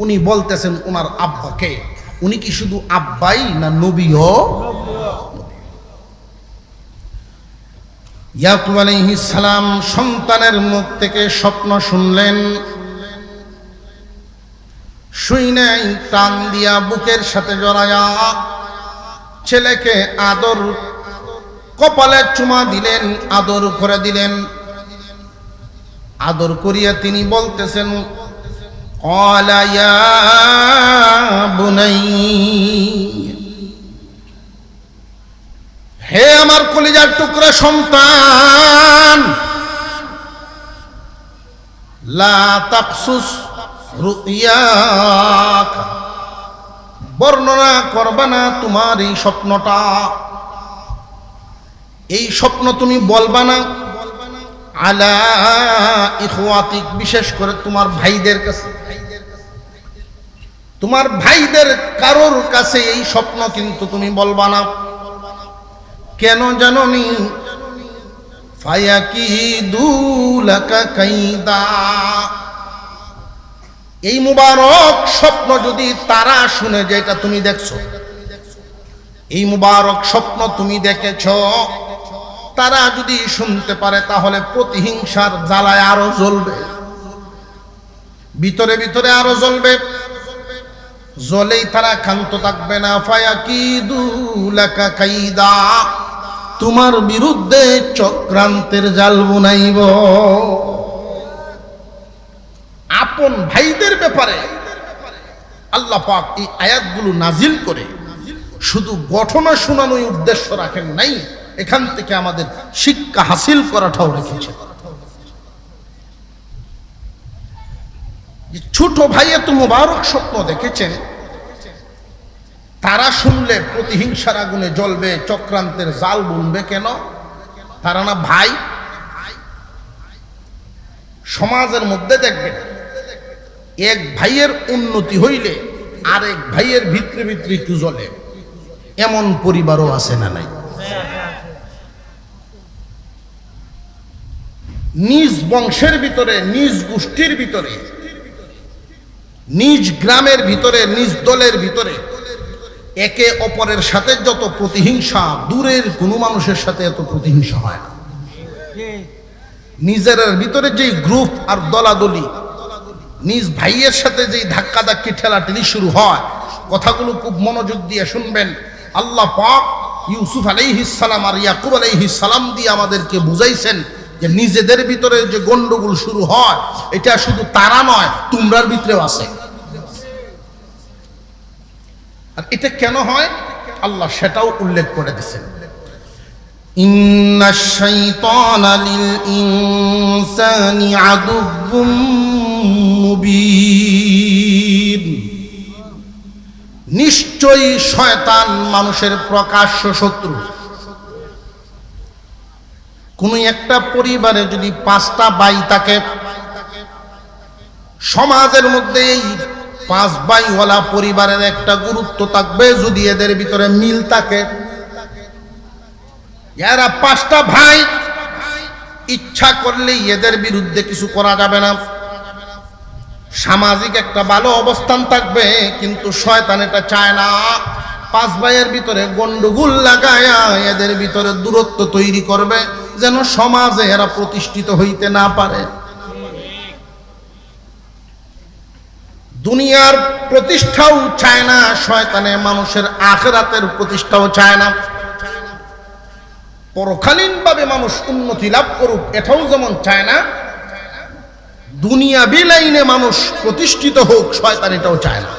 A: উনি বলতেছেন ওনার আব্বাকে, উনি কি শুধু আব্বাই না নবীও? ইয়াকুব আলাইহিস সালাম সন্তানের মুখ থেকে স্বপ্ন শুনলেন, শুইনাই টান দিয়া বুকের সাথে জড়ায়া ছেলেকে আদর, কপালে চুমা দিলেন, আদর করে দিলেন। আদর করিয়া তিনি বলতেছেন, ক্বালা ইয়া বুনাইয়া, হে আমার কলিজার টুকরা সন্তান, লা তাকসুস রুইয়াক, বর্ণনা করবা না তোমার এই স্বপ্নটা, এই স্বপ্ন তুমি বলবা না আলা ইখওয়াতিক, বিশেষ করে তোমার ভাইদের কাছে। তোমার ভাইদের কারোর কাছে এই স্বপ্ন কিন্তু তুমি বলবা না। কেন জানোনি? ফায়াকিদু লাকা কাইদা। এই মুবারক স্বপ্ন যদি তারা শুনে, যে এটা তুমি দেখছো, এই মুবারক স্বপ্ন তুমি দেখেছ, তারা যদি শুনতে পারে তাহলে প্রতিহিংসার জ্বালায় আরো জ্বলবে, ভিতরে ভিতরে আরো জ্বলবে, জ্বলেই তারা ক্ষান্ত থাকবে না। ফায়াকিদু লাকা কাইদা, তোমার বিরুদ্ধে চক্রান্তের জাল বুনাইব। আপন ভাইদের ব্যাপারে আল্লাহ পাক এই আয়াতগুলো নাজিল করে শুধু ঘটনা শোনানোর উদ্দেশ্য রাখেন নাই, এখান থেকে আমাদের শিক্ষা হাসিল করাটাও রেখেছেন। ছোট ভাই এত মুবারক স্বপ্ন দেখেছেন, তারা শুনলে প্রতিহিংসার আগুনে জ্বলবে, চক্রান্তের জাল বুনবে। কেন? তারা না ভাই? সমাজের মধ্যে দেখবেন এক ভাইয়ের উন্নতি হইলে আরেক ভাইয়ের ভিতরে ভিতরে একটু জ্বলে, এমন পরিবারও আছে না নাই? নিজ বংশের ভিতরে, নিজ গোষ্ঠীর ভিতরে, নিজ গ্রামের ভিতরে, নিজ দলের ভিতরে একে অপরের সাথে যত প্রতিহিংসা, দূরের কোনো মানুষের সাথে এত প্রতিহিংসা হয় না। নিজের ভিতরে যেই গ্রুপ আর দলাদলি, নিজ ভাইয়ের সাথে যেই ধাক্কাধাক্কি ঠেলাঠেলি শুরু হয়, কথাগুলো খুব মনোযোগ দিয়ে শুনবেন। আল্লাহ পাক ইউসুফ আলাইহিস সালাম আর ইয়াকুব আলাইহিস সালাম দিয়ে আমাদেরকে বুঝাইছেন যে নিজেদের ভিতরে যে গন্ডগোল শুরু হয়, এটা শুধু তারা নয়, তোমরার ভিতরেও আছে। আর এটা কেন হয় আল্লাহ সেটাও উল্লেখ করে দিয়েছেন। ইন্নাশ শাইতানা লিল ইনসানি আদুউম মুবিন, নিশ্চয়ই শয়তান মানুষের প্রকাশ্য শত্রু। কোন একটা পরিবারে যদি 5টা ভাই থাকে, সমাজের মধ্যে এই 5 ভাইওয়ালা পরিবারের একটা গুরুত্ব থাকবে যদি এদের ভিতরে মিল থাকে। এরা 5টা ভাই, ইচ্ছা করলেই এদের বিরুদ্ধে কিছু করা যাবে না, সামাজিক একটা ভালো অবস্থান থাকবে। কিন্তু শয়তান এটা চায় না, 5 ভাইয়ের ভিতরে গন্ডগোল লাগায়া এদের ভিতরে দূরত্ব তৈরি করবে, যেন সমাজে এরা প্রতিষ্ঠিত হইতে না পারে। দুনিয়ার প্রতিষ্ঠাও চায় না শয়তানে, মানুষের আখিরাতের প্রতিষ্ঠাও চায় না। পরকালীনভাবে মানুষ উন্নতি লাভ করুক এটাও যেমন চায় না, দুনিয়াবি লাইনে মানুষ প্রতিষ্ঠিত হোক শয়তান এটাও চায় না।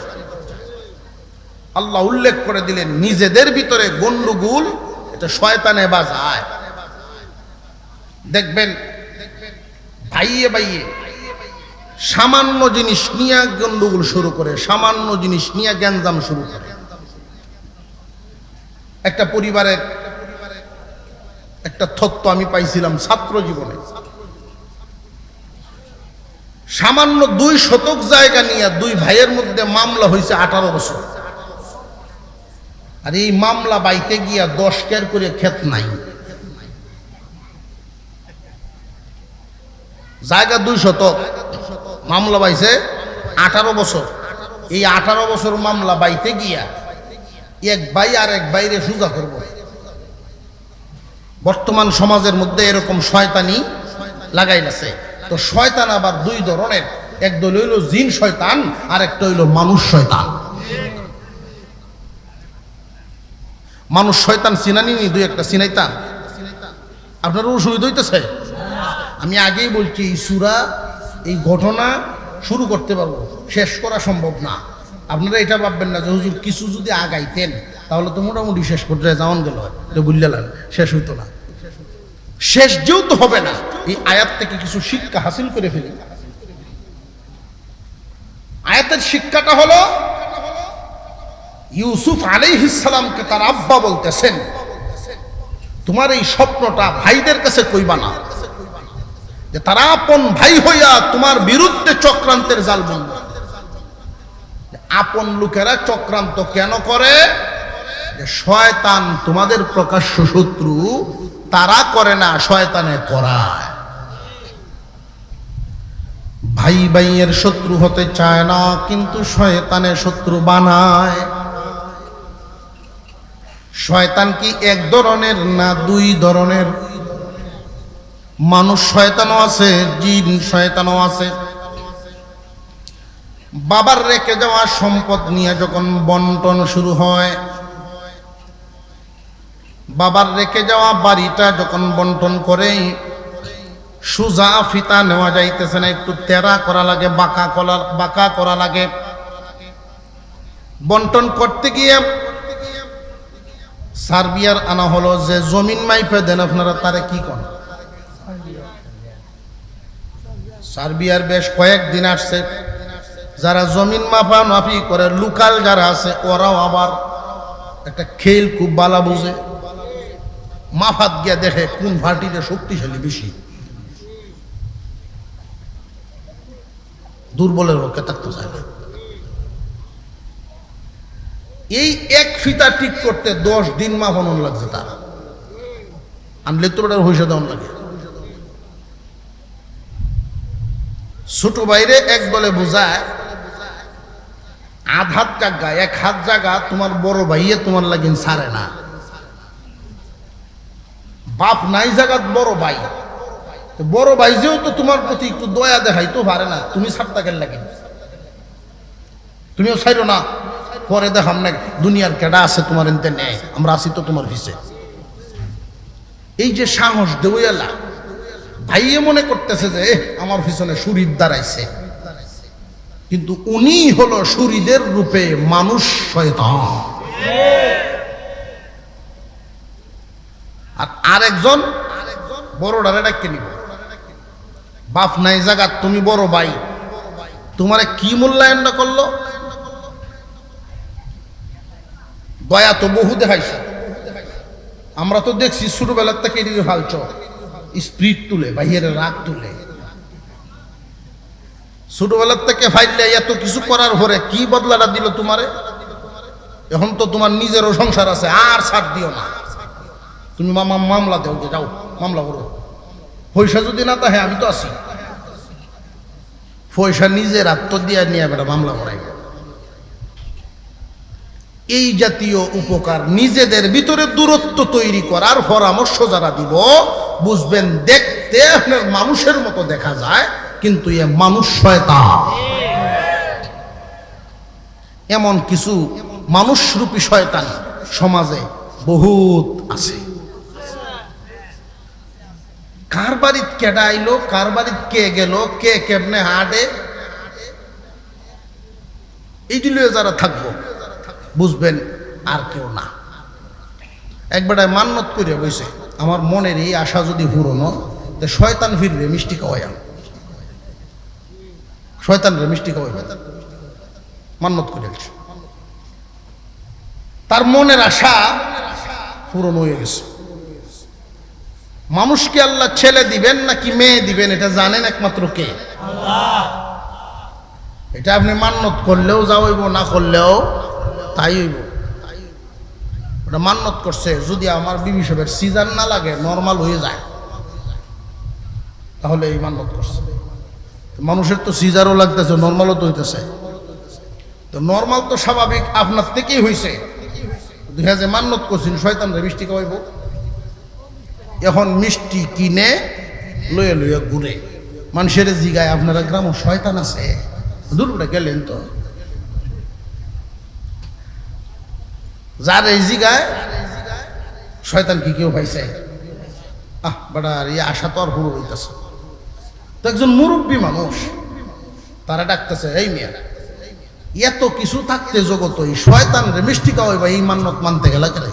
A: আল্লাহ উল্লেখ করে দিলেন নিজেদের ভিতরে গন্ডগোল এটা শয়তানে বাজায়। দেখবেন ভাইয়ে ভাইয়ে সামান্য জিনিস নিয়ে গন্ডগোল শুরু করে, সামান্য জিনিস নিয়ে গ্যাঞ্জাম শুরু করে। একটা পরিবারের একটা তথ্য আমি পাইছিলাম ছাত্র জীবনে, সামান্য 2 শতক জায়গা নিয়ে 2 ভাইয়ের মধ্যে মামলা হয়েছে 18 বছর। আর এই মামলা বাইতে গিয়া 10 কের করে ক্ষেত নাই, জায়গা 2 শতক, মামলা বাইছে 18 বছর। এই 18 বছর মামলা বাইতে গিয়া এক ভাই আর এক ভাইরে সুজা করব। বর্তমান সমাজের মধ্যে এরকম শয়তানি লাগাইছে। তো শয়তান আবার 2 ধরনের, এক দল হইল জিন শয়তান আর একটা হইল মানুষ শয়তান। মানুষ শয়তান চিনানি 2-1টা চিনাইতাম, আপনারও অসুবিধা হইতেছে। আমি আগেই বলছি এই সূরা, এই ঘটনা শুরু করতে পারবো, শেষ করা সম্ভব না। আপনারা এটা ভাববেন না যে হুজুর কিছু যদি আগাইতেন তাহলে তো মোটামুটি শেষ পর্যায়ে যাওয়ান গেল, এটা বুঝলেন, শেষ হইতো না। শেষ যেহেতু হবে না, এই আয়াত থেকে কিছু শিক্ষা হাসিল করে ফেলি। আয়াতের শিক্ষাটা হলো ইউসুফ আলাইহিস সালামকে তার আব্বা বলতেছেন, তোমার এই স্বপ্নটা ভাইদের কাছে কইবা না, যে তারা আপন ভাই হইয়া তোমার বিরুদ্ধে চক্রান্তের জাল বুনবে। আপন লোকেরা চক্রান্ত কেন করে? যে শয়তান তোমাদের প্রকাশ্য শত্রু, তারা করে না, শয়তানে করায়। ভাই ভাইয়ের শত্রু হতে চায় না, কিন্তু শয়তানে শত্রু বানায়। শয়তান কি এক ধরনের না দুই ধরনের? মানুষ শয়তানও আছে, জিন শয়তানও আছে। বাবার রেখে যাওয়া সম্পদ নিয়ে যখন বন্টন শুরু হয়, বাবার রেখে যাওয়া বাড়িটা যখন বন্টন করে, সুজা ফিতা নেওয়া যাইতেছে না, একটু তেরা করা লাগে, বাঁকা করা লাগে। বন্টন করতে গিয়ে সার্বিয়ার আনা হলো যে জমিন মাইপে দেন আপনারা, তারে কি করেন? সার্বিয়ার বেশ কয়েকদিন আসছে, যারা জমিন মাপা মাপি করে লোকাল যারা আছে, ওরাও আবার একটা খেল খুব বালা বুঝে, মাফাত গিয়া দেখে কোন ভাটিতে শক্তিশালী বেশি। দুর্বলের পক্ষে থাকতে চায় না। এই এক ফিতা ঠিক করতে 10 দিন মাপানো লাগছে তার, আনলে তো ওটার হইসা দেওয়ান লাগে। ছোট বাইরে এক দলে বোঝায়, আধ হাত জায়গা, 1 হাত জায়গা তোমার বড় ভাইয়ে তোমার লাগিন ছাড়ে না। বাপ নাই জায়গা বড় ভাই, বড় ভাই যেহেতু তোমার প্রতি একটু দয়া দেখাই তো পারে না, তুমি ছাড়তা কেন লাগে? তুমিও ছাইরো না, পরে দেখাম না দুনিয়ার কেডা আছে তোমার এনতে নেয়, আমরা আছি তো তোমার ভিসে। এই যে সাহস দেওয়ালা ভাইয়ে মনে করতেছে যে আমার পিছনে শরীর দাঁড়াইছে, কিন্তু উনি হলো শরীরের রূপে মানুষ শয়তান। আর আরেকজন বড়ডারে ডাকে নিব, বাপ নাই জায়গা, তুমি বড় ভাই, তোমারে কি মূল্যায়ন না করলো? দয়া তো বহু দেখাইছে, আমরা তো দেখছি ছোটবেলার থেকে এদিকে ফালছ, স্পিরিট তুলে, বাইরের রাগ তুলে। ছোটবেলার থেকে ফাইলে এত কিছু করার পরে কি বদলাটা দিল তোমারে? এখন তো তোমার নিজেরও সংসার আছে, আর ছাড় দিও না। তুমি মামলা দেও, যাও মামলা করো। পয়সা যদি না তাহে আমি তো আছি, পয়সা নিজের আত্ম দিয়া নিয়ে বেটা মামলা করাই। এই জাতীয় উপকার নিজেদের ভিতরে দূরত্ব তৈরি করার পরামর্শ যারা দিব, বুঝবেন দেখতে আপনার মানুষের মতো দেখা যায়, কিন্তু এ মানুষ শয়তান। এমন কিছু মানুষরূপী শয়তান সমাজে বহুত আছে। কার বাড়িতে কেডা আইলো, কার বাড়িতে কে গেল, কে কেমনে হাঁটে, এইগুলো যারা থাকবো বুঝবেন আর কেউ না। একবারে মান্নত করে বসে, আমার মনের এই আশা যদি পুরনো, শয়তান ফিরবে মিষ্টি খাওয়াইয়া, শয়তানরে মিষ্টি খাওয়াইবে, মান্নত করে গেছে। তার মনের আশা পূরণ হয়ে গেছে। মানুষকে আল্লাহ ছেলে দিবেন নাকি মেয়ে দিবেন এটা জানেন একমাত্র কে? আল্লাহ। এটা আপনি মান্নত করলেও যা হইব, না করলেও তাই হইব। ওটা মান্নত করছে যদি আমার বিবি সাহেবের সিজার না লাগে, নর্মাল হয়ে যায়, তাহলে এই মান্নত করছে। মানুষের তো সিজারও লাগতেছে, নর্মালও তো হইতেছে। তো নর্মাল তো স্বাভাবিক আপনার থেকেই হয়েছে। 2000 মান্নত করছেন শয়তানরে মিষ্টি খাওয়াইব, এখন মিষ্টি কিনে লয়ে লইয়া ঘুরে মানুষের জিগায় আপনারা গ্রাম শয়তান আছে, দূরটা গেলেন তো। যার এই জিগায় শয়তান কি কেউ পাইছে? বাড়া এই আশা তো আর পুরো হইতেছে। তো একজন মুরব্বী মানুষ তারা ডাকতেছে, এই মিয়া এত কিছু থাকতে জগত এই শয়তানরে মিষ্টি খাওয়াইবা, এই মান্নত মানতে গেলা কেন?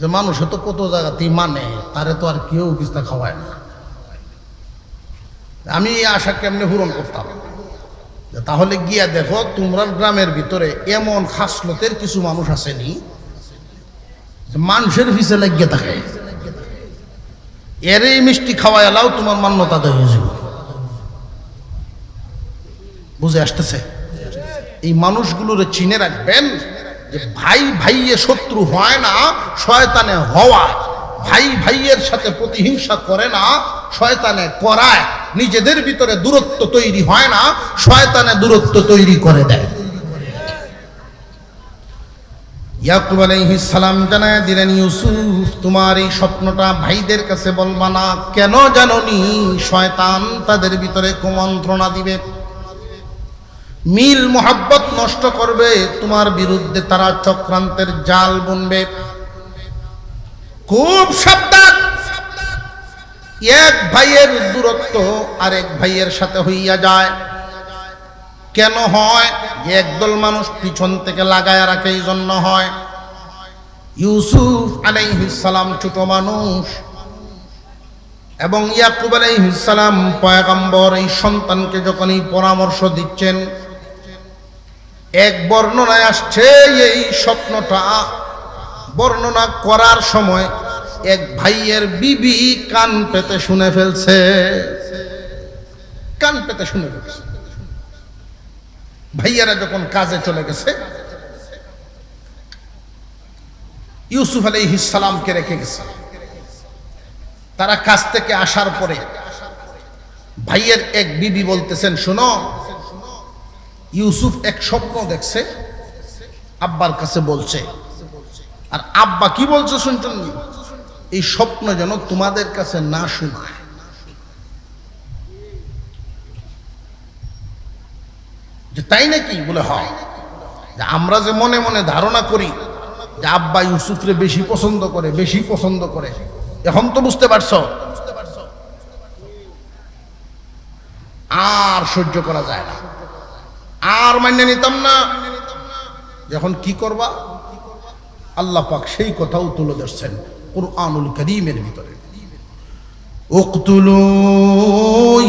A: যে মানুষ তো কত জায়গাতেই মানে, তারে তো আর কেউ কিছু খাওয়ায় না। আমি এই আশা কেমনে পূরণ করতাম? তাহলে গিয়া দেখো তোমরা গ্রামের ভিতরে এমন খাসলতের কিছু মানুষ আসেনি যে মানুষের পিছে লাগিয়ে থাকে, এর এই মিষ্টি খাওয়াই এলাও তোমার মান্যতা দেয় হয়ে যাবে। বুঝে আসতেছে? এই মানুষগুলোর চিনে রাখবেন যে ভাই ভাইয়ে শত্রু হয় না, শয়তানে হওয়া। ভাই ভাইয়ের সাথে প্রতিহিংসা করে না, শয়তানে করায়। নিজেদের ভিতরে দূরত্ব তৈরি হয় না, শয়তানে দূরত্ব তৈরি করে দেয়। ইয়াকুব আলাইহিস সালাম জানায় দিলেন, ইউসুফ তোমার এই স্বপ্নটা ভাইদের কাছে বলবা না। কেন জানোনি? শয়তান তাদের ভিতরে কুমন্ত্রণা দিবে, মিল মোহাব্বত নষ্ট করবে, তোমার বিরুদ্ধে তারা চক্রান্তের জাল বুনবে। খুব সাবধান। এক ভাইয়ের দূরত্ব আরেক ভাইয়ের সাথে হইয়া যায়। কেন হয়? একদল মানুষ পিছন থেকে লাগায় রাখে, এই জন্য হয়। ইউসুফ আলাইহিস সালাম ছোট মানুষ এবং ইয়াকুব আলাইহিস সালাম পয়গম্বর। এই সন্তানকে যখন এই পরামর্শ দিচ্ছেন, এক বর্ণনায় আসছে এই স্বপ্নটা বর্ণনা করার সময় এক ভাইয়ের বিবি কান পেতে শুনে ফেলছে, কান পেতে শুনে ফেলছে। ভাইয়ারা যখন কাজে চলে গেছে, ইউসুফ আলাইহিস সালামকে রেখে গেছে। তারা কাজ থেকে আসার পরে ভাইয়ের এক বিবি বলতেছেন, শোনো, ইউসুফ এক স্বপ্ন দেখছে, আব্বার কাছে বলছে। আর আব্বা কি বলছে শুনছেন? এই স্বপ্ন যেন তোমাদের কাছে না শোনায়। যে তাই নাকি? বলে হয়। আমরা যে মনে মনে ধারণা করি যে আব্বা ইউসুফরে বেশি পছন্দ করে, বেশি পছন্দ করে, এখন তো বুঝতে পারছো আর সহ্য করা যায় না, আর মান্য নিতাম না। যখন কি করবা? আল্লাহ পাক সেই কথাও তুলে ধরছেন কুরআনুল কারীমের ভিতরে। উকতুলু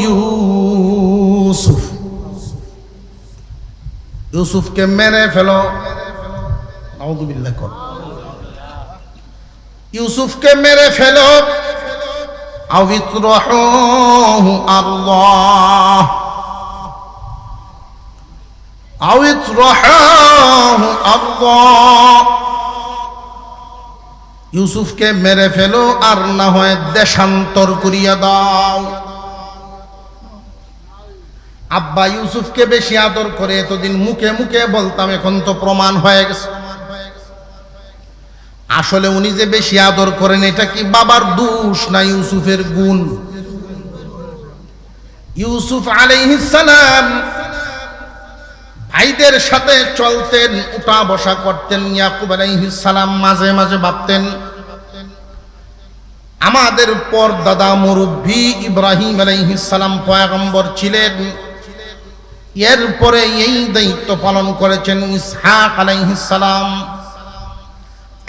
A: ইউসুফ, ইউসুফকে মেরে ফেলো। নাউযুবিল্লাহ কর। ইউসুফকে মেরে ফেলো। আও ইতরাহুহু আল্লাহ, আও ইতরাহুহু আল্লাহ। ইউসুফকে মেরে ফেলো, আর না হয় দেশান্তর করিয়া দাও। আব্বা ইউসুফকে বেশি আদর করে। এতদিন মুখে মুখে বলতাম, এখন তো প্রমাণ হয়ে গেছে আসলে উনি যে বেশি আদর করেন, এটা কি বাবার দোষ না ইউসুফের গুণ? ইউসুফ আলাইহিস সালাম ভাইদের সাথে চলতেন, উঠা বসা করতেন। ইয়াকুব আলাইহিস সালাম মাঝে মাঝে ভাবতেন, আমাদের পর দাদা মুরব্বী ইব্রাহিম আলাইহিস সালাম পয়গম্বর ছিলেন, এরপরে এই দায়িত্ব পালন করেছেন ইসহাক আলাইহিস সালাম,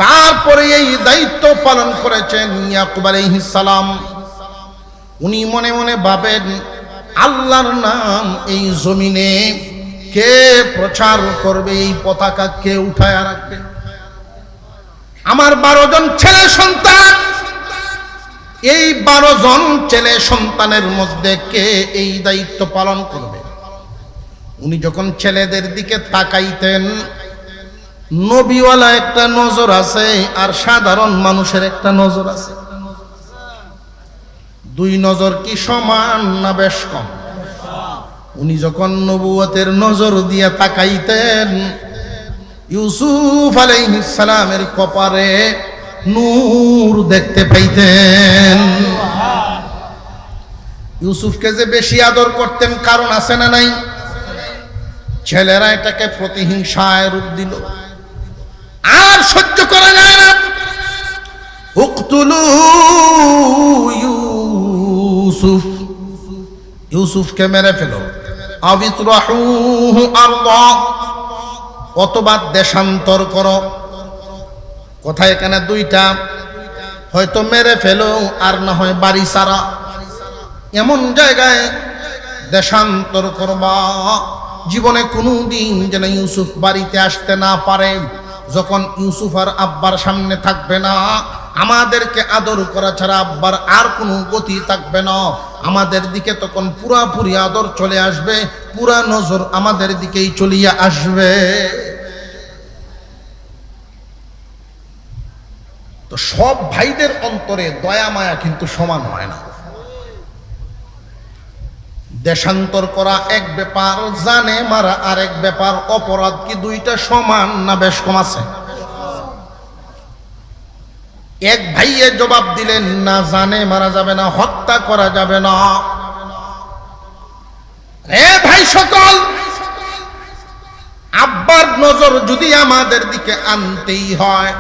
A: তারপরে এই দায়িত্ব পালন করেছেন ইয়াকুব আলাইহিস সালাম। উনি মনে মনে ভাবেন, আল্লাহর নাম এই জমিনে কে প্রচার করবে, এই পতাকা কে উঠায় রাখবে? আমার 12 জন ছেলে সন্তান, এই 12 জন ছেলে সন্তানের মধ্যে কে এই দায়িত্ব পালন করবে? উনি যখন ছেলেদের দিকে তাকাইতেন, নবীওয়ালা একটা নজর আছে আর সাধারণ মানুষের একটা নজর আছে। 2 নজর কি সমান না বেশ কম? উনি যখন নবুয়তের নজর দিয়ে তাকাইতেন, ইউসুফ আলাইহিস সালামের কপালে নূর দেখতে পাইতেন। ইউসুফকে যে বেশি আদর করতেন, কারণ আছে না নাই? ছেলেরা এটাকে প্রতিহিংসায় রূপ দিল, আর সহ্য করা যায় না। উকতুলু ইউসুফ, ইউসুফকে মেরে ফেলো। আও ইতরাহুহু আল্লাহ, অথবা দেশান্তর করো। কথা এখানে 2টা, হয়তো মেরে ফেলো আর না হয় বাড়ি সারা। এমন জায়গায় দেশান্তর করবা জীবনে কোনো দিন যেন ইউসুফ বাড়িতে আসতে না পারে। যখন ইউসুফ আর আব্বার সামনে থাকবে না, আমাদেরকে আদর করা ছাড়া আব্বার আর কোনো গতি থাকবে না। আমাদের দিকে তখন পুরাপুরি আদর চলে আসবে, পুরা নজর আমাদের দিকেই চলিয়া আসবে। তো তো সব ভাইদের অন্তরে দয়া মায়া কিন্তু সমান হয় না। দেশান্তর করা এক ব্যাপার, জানে মারা আরেক ব্যাপার। অপরাধ কি দুইটা সমান না বেশ কম আছে? এক ভাইয়ে জবাব দিলেন, না, জানে মারা যাবে না, হত্যা করা যাবে না। এ ভাই সকল, আব্বার নজর যদি আমাদের দিকে আনতেই হয়,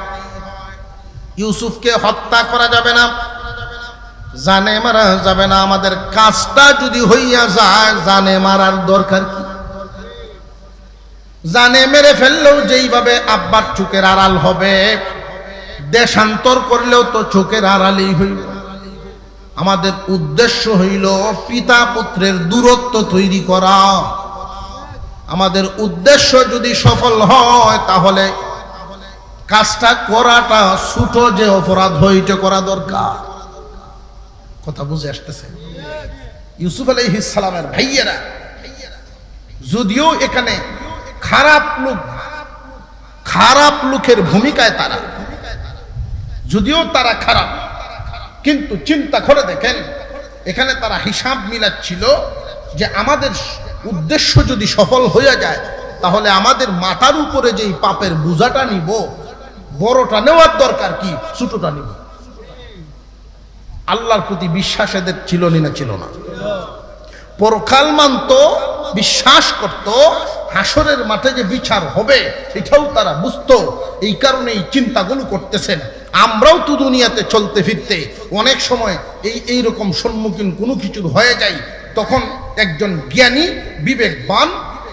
A: ইউসুফকে হত্যা করা যাবে না, জানে মারা যাবে না। আমাদের কাজটা যদি হইয়া যায়, জানে মারার দরকার কি? জানে মেরে ফেললেও যেইভাবে আব্বার চোখের আড়াল হবে, দেশান্তর করলেও তো চোখের আড়ালেই হইল। আমাদের উদ্দেশ্য হইল পিতা পুত্রের দূরত্ব তৈরি করা। আমাদের উদ্দেশ্য যদি সফল হয়, তাহলে কাজটা করাটা ছোট যে অপরাধ হইতে করা দরকার। কথা বুঝে আসতেছে? ইউসুফ আলাইহিস সালামের ভাইয়েরা যদিও এখানে খারাপ লোকের ভূমিকায় তারা, যদিও তারা খারাপ, কিন্তু চিন্তা করে দেখেন এখানে তারা হিসাব মিলাচ্ছিল যে আমাদের উদ্দেশ্য যদি সফল হয়ে যায়, তাহলে আমাদের মাথার উপরে যেই পাপের বোঝাটা নিব, বড়টা নেওয়ার দরকার কি, ছোটটা নিব। আল্লাহর প্রতি বিশ্বাস এদের ছিল না? ছিল না। পরকাল মানত, বিশ্বাস করত, হাসরের মাঠে যে বিচার হবে এটাও তারা বুঝতো। এই কারণে এই চিন্তাগুলো করতেছেন। আমরাও তো দুনিয়াতে চলতে ফিরতে অনেক সময় এইরকম সম্মুখীন কোনো কিছুর হয়ে যায়, তখন একজন জ্ঞানী বিবেকবান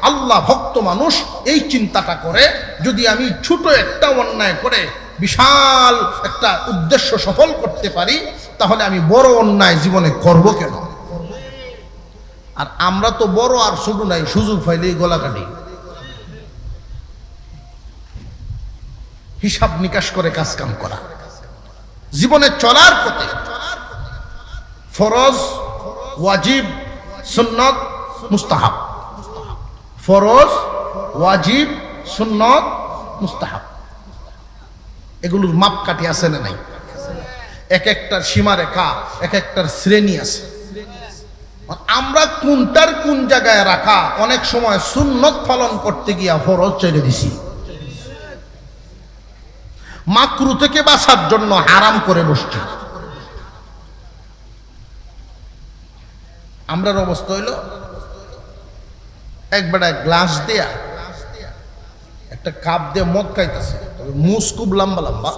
A: আল্লাহ ভক্ত মানুষ এই চিন্তাটা করে, যদি আমি ছোট একটা অন্যায় করে বিশাল একটা উদ্দেশ্য সফল করতে পারি, তাহলে আমি বড় অন্যায় জীবনে করব কেন? আর আমরা তো বড় আর ছোট নাই, সুযোগ পাইলেই গলা কাটি। হিসাব নিকাশ করে কাজ কাম করা, জীবনে চলার পথে ফরজ, ওয়াজিব, সুন্নত, মুস্তাহাব। ফরজ, ওয়াজিব, সুন্নত, মুস্তাহাব, এগুলোর মাপকাঠি আছে না নাই? এক একটার সীমারেখা, এক একটার শ্রেণী আছে। আমরা কোনটার কোন জায়গায় রাখা, অনেক সময় সুন্নত পালন করতে গিয়া ফরজ ছেড়ে দিছি, মাকরু থেকে বাঁচার জন্য হারাম করে বসছি। আমরার অবস্থা হইল একবার গ্লাস দেয়া একটা কাপ দিয়ে মদ খাইতেছে, মুস খুব লম্বা লম্বা,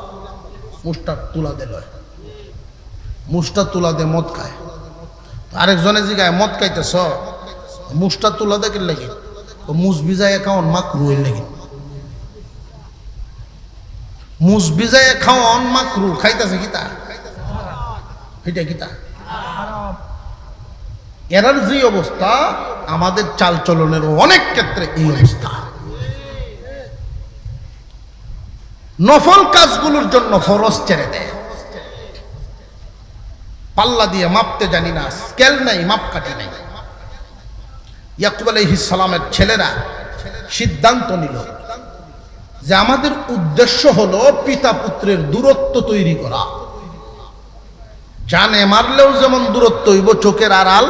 A: মুসটা তুলা দিল, মুসটা তুলা দিয়ে মদ খায়। আরেকজনে জিগায় মদ খাইতেছ, মুসটা তুলা দেখে লেগে মুস ভিজায় খাওয়ান মাকরু এর লেগে। মুস ভিজায় খাওয়ান মাকরু, খাইতেছে কিতা? এটা কিতা? এরার যে অবস্থা, আমাদের চাল চলনের অনেক ক্ষেত্রে এই অবস্থা। নফল কাজগুলোর জন্য ফরজ ছেড়ে দেয়, পাল্লা দিয়ে মাপতে জানি না, স্কেল নাই, মাপকাঠি নাই। ইয়াকুব আলাইহিস সালামের ছেলেরা সিদ্ধান্ত নিল যে আমাদের উদ্দেশ্য হলো পিতা পুত্রের দূরত্ব তৈরি করা। জানে মারলেও যেমন দূরত্ব হইব চোখের আড়াল,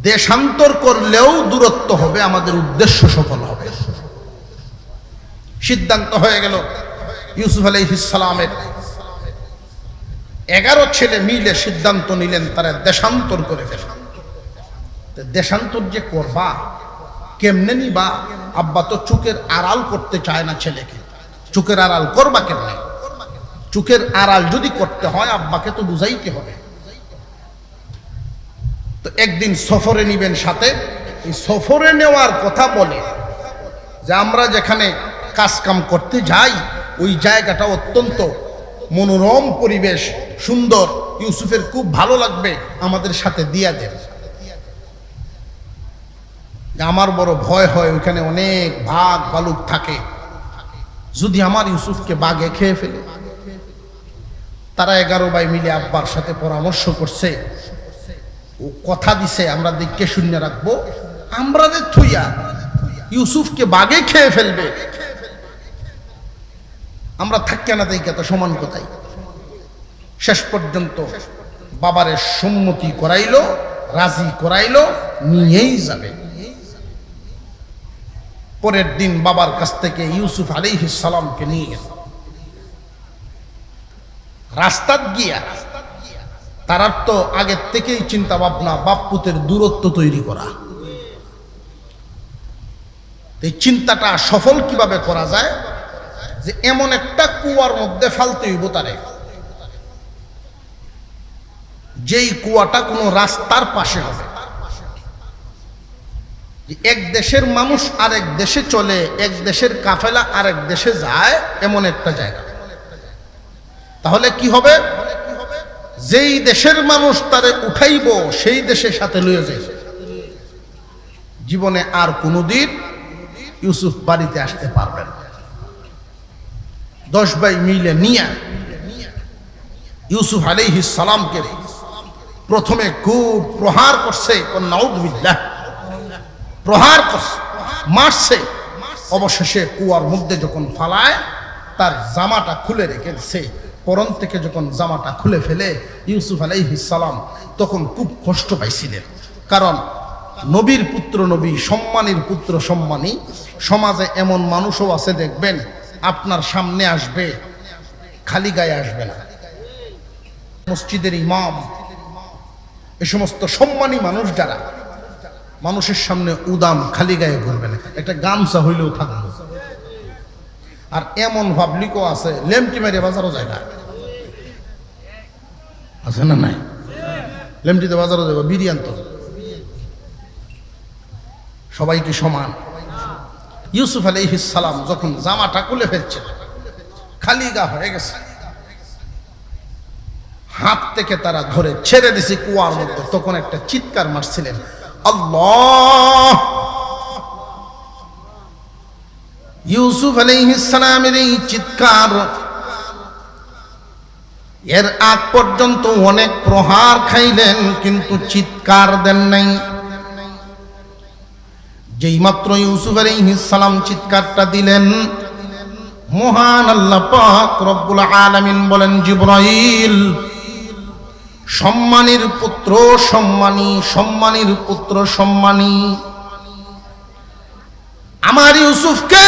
A: দেশান্তর করলেও দূরত্ব হবে, আমাদের উদ্দেশ্য সফল হবে। সিদ্ধান্ত হয়ে গেল ইউসুফ আলাইহিস সালামের 11 ছেলে মিলে সিদ্ধান্ত নিলেন তারা দেশান্তর করে ফেলেন। দেশান্তর যে করবা কেমনে নিবা? আব্বা তো চোখের আড়াল করতে চায় না ছেলেকে, চোখের আড়াল করবা কেমনে? চোখের আড়াল যদি করতে হয় আব্বাকে তো বুঝাইতে হবে। তো একদিন সফরে নিবেন সাথে। এই সফরে নেওয়ার কথা বলে যে আমরা যেখানে কাজ কাম করতে যাই ওই জায়গাটা অত্যন্ত মনোরম পরিবেশ, সুন্দর, ইউসুফের খুব ভালো লাগবে, আমাদের সাথে দিয়া দেন। আমার বড় ভয় হয় ওইখানে অনেক বাঘ ভালুক থাকে, যদি আমার ইউসুফকে বাঘে খেয়ে ফেলে। তারা 11 ভাই মিলে আব্বার সাথে পরামর্শ করছে, ও কথা দিছে আমরা দেখে শূন্য রাখবো, আমরা যে থুইয়া ইউসুফকে বাঘে খেয়ে ফেলবে আমরা থাকি না তাই কত সমান কোথায়। শেষ পর্যন্ত বাবারে সম্মতি করাইলো, রাজি করাইলো, নিয়েই যাবে। পরের দিন বাবার কাছ থেকে ইউসুফ আলাইহিস সালামকে নিয়ে গেল। রাস্তাত গিয়া তারার তো আগের থেকেই চিন্তা ভাবনা বাপ পুতের দূরত্ব তৈরি করা। এই চিন্তাটা সফল কিভাবে করা যায়, যে এমন একটা কুয়ার মধ্যে ফালতে হইব তারে, যেই কুয়াটা কোনো রাস্তার পাশে হবে। এক দেশের মানুষ আরেক দেশে চলে, এক দেশের কাফেলা আরেক দেশে যায়, এমন একটা জায়গা। তাহলে কি হবে, যেই দেশের মানুষ তারে উঠাইব সেই দেশের সাথে লইয়া যায়। জীবনে আর কোনোদিন ইউসুফ বাড়িতে আসতে পারবেন। 10 ভাই মিলে নিয়ে ইউসুফ আলাইহিস সালামকে প্রথমে খুব প্রহার করছে, নাউযুবিল্লাহ, প্রহার করছে, মারছে। অবশেষে কুয়ার মধ্যে যখন ফালায়, তার জামাটা খুলে রেখেছে। পরন থেকে যখন জামাটা খুলে ফেলে ইউসুফ আলাইহিস সালাম তখন খুব কষ্ট পাইছিলেন। কারণ নবীর পুত্র নবী, সম্মানীর পুত্র সম্মানী। সমাজে এমন মানুষও আছে দেখবেন, আপনার সামনে আসবে, খালি গায়ে আসবে না। মসজিদের ইমাম, এ সমস্ত সম্মানী মানুষ যারা, মানুষের সামনে উদাম খালি গায়ে ঘুরবে না, একটা গামছা হইলেও থাকবে। আর এমন পাবলিকও আছে লেমটি মেরে বাজারও যায় না, আছে না? নাই, লেমটিতে বাজারও যাবে, বিরিয়ান তো সবাই কি সমান? ইউসুফ আলাইহিস সালাম যখন জামাটা খুলে ফেলছে, খালি গা হয়ে গেছে, হাত থেকে তারা ধরে ছেড়ে দিছে কুয়ার মধ্যে। তখন একটা চিৎকার মারছিলেন, আল্লাহ! ইউসুফ আলাইহিস সালামের এই চিৎকার, এর আগ পর্যন্ত অনেক প্রহার খাইলেন, কিন্তু চিৎকার দেন নাই। যেই মাত্র ইউসুফ আলাইহিস সালাম চিৎকারটা দিলেন, মহান আল্লাহ পাক রব্বুল আলামিন বলেন, জিবরাইল, সম্মানীর পুত্র সম্মানী, সম্মানীর পুত্র সম্মানী, আমার ইউসুফকে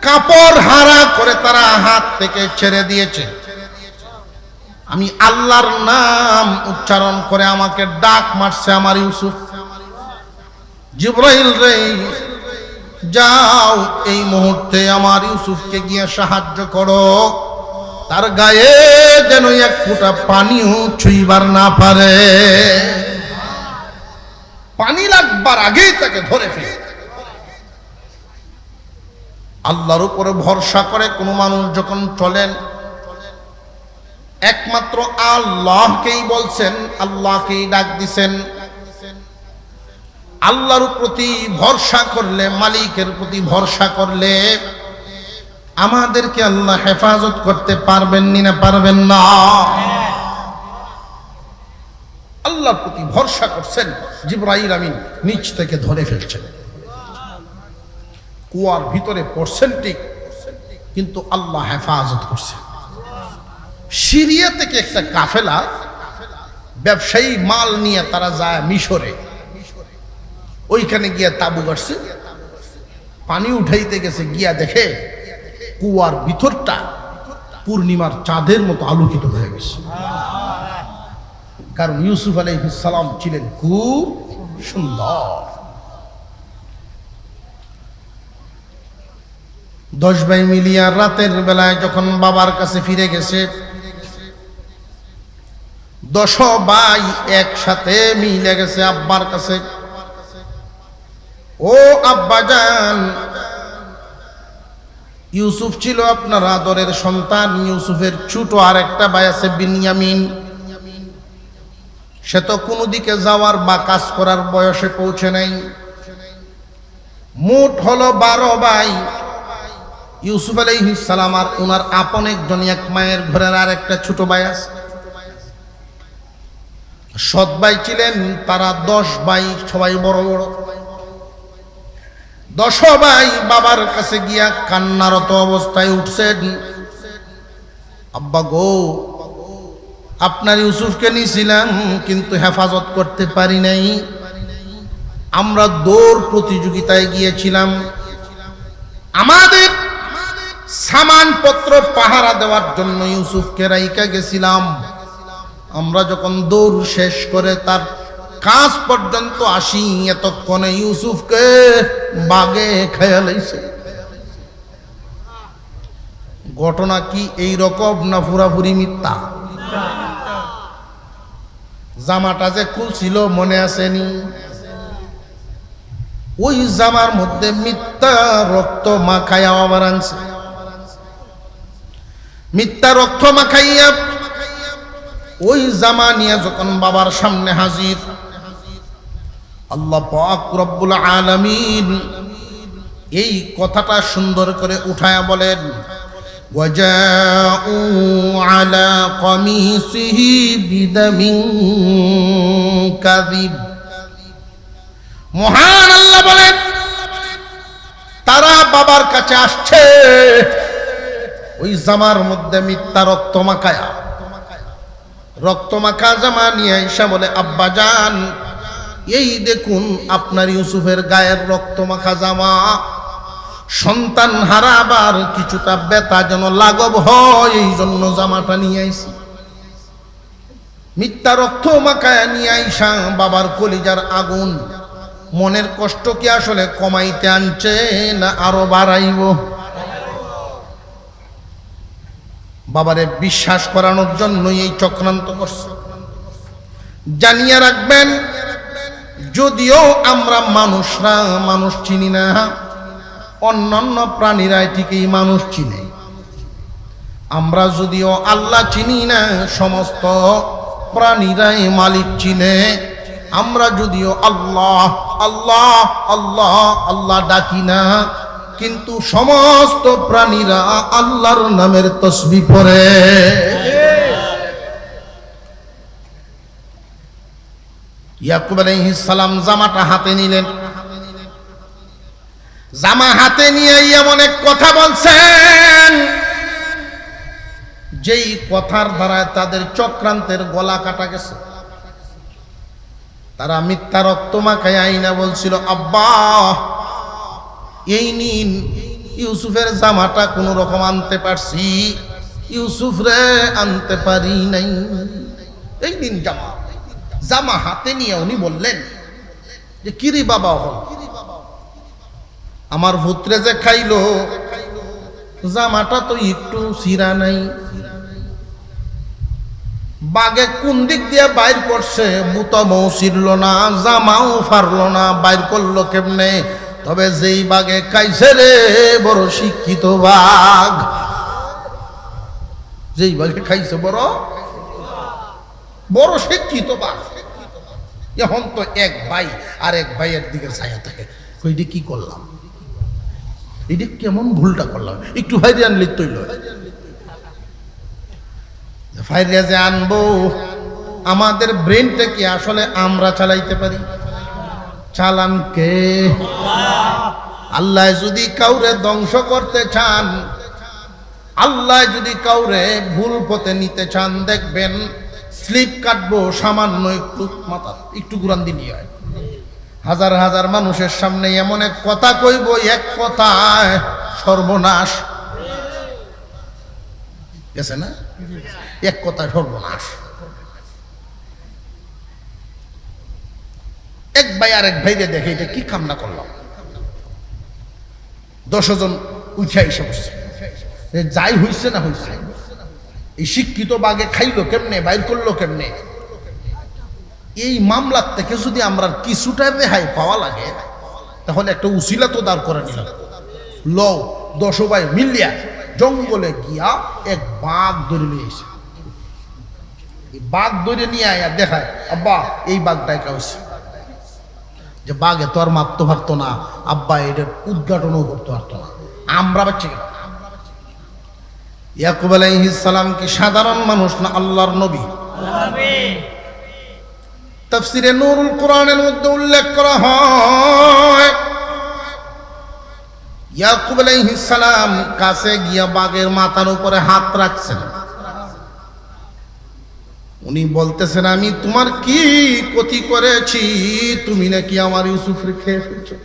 A: কাপড় হারা করে তারা হাত থেকে ছেড়ে দিয়েছে। আমি আল্লাহর নাম উচ্চারণ করে আমাকে ডাক মারছে আমার ইউসুফ। জিবরাইল রে, যাও এই মুহূর্তে আমার ইউসুফকে গিয়ে সাহায্য করো, তার গায়ে যেন এক ফোঁটা পানিও ছুঁইবার না পারে। পানি লাগবার আগেই তাকে ধরে ফেলে। আল্লাহর উপরে ভরসা করে কোন মানুষ যখন চলেন, একমাত্র আল্লাহকেই বলছেন, আল্লাহকেই ডাক দিছেন। আল্লাহর প্রতি ভরসা করলে, মালিকের প্রতি ভরসা করলে আমাদেরকে আল্লাহ হেফাজত করতে পারবেন না পারবেন না? আল্লাহর প্রতি ভরসা করছেন, জিবরাইল আমিন নিচ থেকে ধরে ফেলছেন। কুয়ার ভিতরে পড়ছেন ঠিক, কিন্তু আল্লাহ হেফাজত করছে। সিরিয়া থেকে একটা কাফেলা ব্যবসায়ী মাল নিয়ে তারা যায় মিশরে। ওইখানে গিয়া তাবু গাড়ছে, পানি উঠাইতে গেছে, গিয়া দেখে কুয়ার ভিতরটা পূর্ণিমার চাঁদের মতো আলোকিত হয়ে গেছে। কারণ ইউসুফ আলাইহিস সালাম ছিলেন খুব সুন্দর। 10 ভাই মিলিয়া রাতের বেলায় যখন বাবার কাছে ফিরে গেছে, 10 ভাই একসাথে মিলে গেছে আব্বার কাছে। ও আব্বাজান, ইউসুফ ছিল আপনার আদরের সন্তান। ইউসুফের ছোট আর একটা ভাই আছে বিনয়ামিন, সে তো কোনো দিকে যাওয়ার বা কাজ করার বয়সে পৌঁছে নাই। মোট হলো 12 ভাই। ইউসুফ আলাইহিস সালাম আর ওনার আপন একজন এক মায়ের ঘরের আর একটা ছোট ভাই আছে। সৎ ভাই ছিলেন তারা 10 ভাই, সবাই বড় বড়। 10 ভাই বাবার কাছে গিয়া কান্নারত অবস্থায় উঠছেন, আব্বা গো, আপনার ইউসুফকে নিয়েছিলাম কিন্তু হেফাজত করতে পারি নাই। আমরা দৌড় প্রতিযোগিতায় গিয়েছিলাম, আমাদের সামানপত্র পাহারা দেওয়ার জন্য ইউসুফকে রাইকা গেছিলাম। আমরা যখন দৌড় শেষ করে তার কাজ পর্যন্ত আসি, এতক্ষণে ইউসুফকে বাগে খেয়ে লাইছে। ঘটনা কি এই রকম না পুরাপুরি মিথ্যা? জামাটা যে খুলছিল মনে আসেনি? ওই জামার মধ্যে মিথ্যা রক্ত মাখাইয়া আবার আনছে। মিথ্যা রক্ত মাখাইয়া ওই জামা নিয়ে যখন বাবার সামনে হাজির, আল্লাহ পাক রব্বুল আলামিন এই কথাটা সুন্দর করে উঠায়া বলেন, ওয়াজাউ আলা কমিসিহি বিদামিন কাযিব। মহান আল্লাহ বলেন, তারা বাবার কাছে আসছে ওই জামার মধ্যে মিথ্যা রক্ত মাখায়া, রক্ত মাখা জামা নিয়ে আইসা বলে, আব্বা জান, এই দেখুন আপনার ইউসুফের গায়ের রক্ত মাখা জামা, সন্তান হারাবার কিছুটা ব্যথা যেন লাঘব হয় এই জন্য জামাটা নিয়ে আইছি। মিথ্যা রক্ত মাখায়া নিয়ে আইসা বাবার কলিজার আগুন, মনের কষ্ট কি আসলে কমাইতে আনছে না আরো বাড়াইব? বাবারে বিশ্বাস করানোর জন্য এই চক্রান্ত করছে। জানিয়ে রাখবেন, যদিও আমরা মানুষরা মানুষ চিনি না, অন্যান্য প্রাণীরা ঠিকই মানুষ চিনে। আমরা যদিও আল্লাহ চিনি না, সমস্ত প্রাণীরাই মালিক চিনে। আমরা যদিও আল্লাহ আল্লাহ আল্লাহ আল্লাহ ডাকি না, কিন্তু সমস্ত প্রাণীরা আল্লাহর নামের তসবিহ পড়ে। ইয়াকুব আলাইহিস সালাম জামাটা হাতে নিলেন, জামা হাতে নিয়ে এমন এক কথা বলছেন যেই কথার দ্বারা তাদের চক্রান্তের গলা কাটা গেছে। তারা মিথ্যা রক্ত মাখায় আইনা বলছিল, আব্বা এই নিন, ইউসুফের জামাটা কোন রকম আনতে পারছি, ইউসুফ রে আনতে পারি নাই, এই নিন জামা। জামা হাতে নিয়ে উনি বললেন যে কিরে বাবা, হল আমার পুত্রে যে খাইলো, জামাটা তো একটু ছিঁড়া নাই। বাগে কোন দিক দিয়ে বাইর করছে, বুতামও ছিঁড়ল না, জামাও ফারলো না, বাইর করলো কেমনে? তবে যেই বাগে খাইছে রে, বড় শিক্ষিত বাঘ। যেই বাগে খাইছে বড় বড় শিক্ষিত বাঘ। এখন তো এক ভাই আর এক ভাইয়ের দিকে ছায়া থাকে, ওইটা কি করলাম, এটা কেমন ভুলটা করলাম, একটু ফাইরে আনলে তৈল। ফাইরে যে আনবো, আমাদের ব্রেনটা কি আসলে আমরা চালাইতে পারি? চালান কে? আল্লাহ যদি কাউরে ধ্বংস করতে চান, আল্লাহ যদি কাউরে ভুল পথে নিতে চান, দেখবেন স্লিপ কাটবো সামান্য একটু, মাথা একটু ঘুরান দিলি হয়। হাজার হাজার মানুষের সামনে এমন এক কথা কইব, এক কথায় সর্বনাশ গেছে না? এক কথায় সর্বনাশ। এক ভাই আর এক ভাইরে দেখে এটা কি কামনা করলাম, 10 জন উঠে এসে বসছে, যাই হইছে না হইছে, এই শিক্ষিত বাগে খাইলো কেমনে, বাইর করলো কেমনে? এই মামলার থেকে যদি আমরা কিছুটা রেহাই পাওয়া লাগে, তাহলে একটা উসিলা তো দাঁড় করে নিলাম। লও 10 ভাই মিলিয়া জঙ্গলে গিয়া এক বাঘ ধরে নিয়ে এসে, বাঘ ধরে নিয়ে আয়া দেখায়, আব্বা এই বাঘটা একা হয়েছে। যে বাঘে তো আর মারতে পারতো না, আব্বা এটার উদ্ঘাটনও করতে পারতো না, আমরা বাচ্চা গেল। ইয়াকুব আলাইহিস সালাম কি সাধারণ মানুষ না আল্লাহর নবী? তাফসিরে নূরুল কুরআনের মধ্যে উল্লেখ করা হয়, ইয়াকুব আলাইহিস সালাম কাছে গিয়া বাঘের মাথার উপরে হাত রাখছেন। উনি বলতেছেন, আমি তোমার কি ক্ষতি করেছি, তুমি নাকি আমার ইউসুফকে খেয়ে ফেলছো?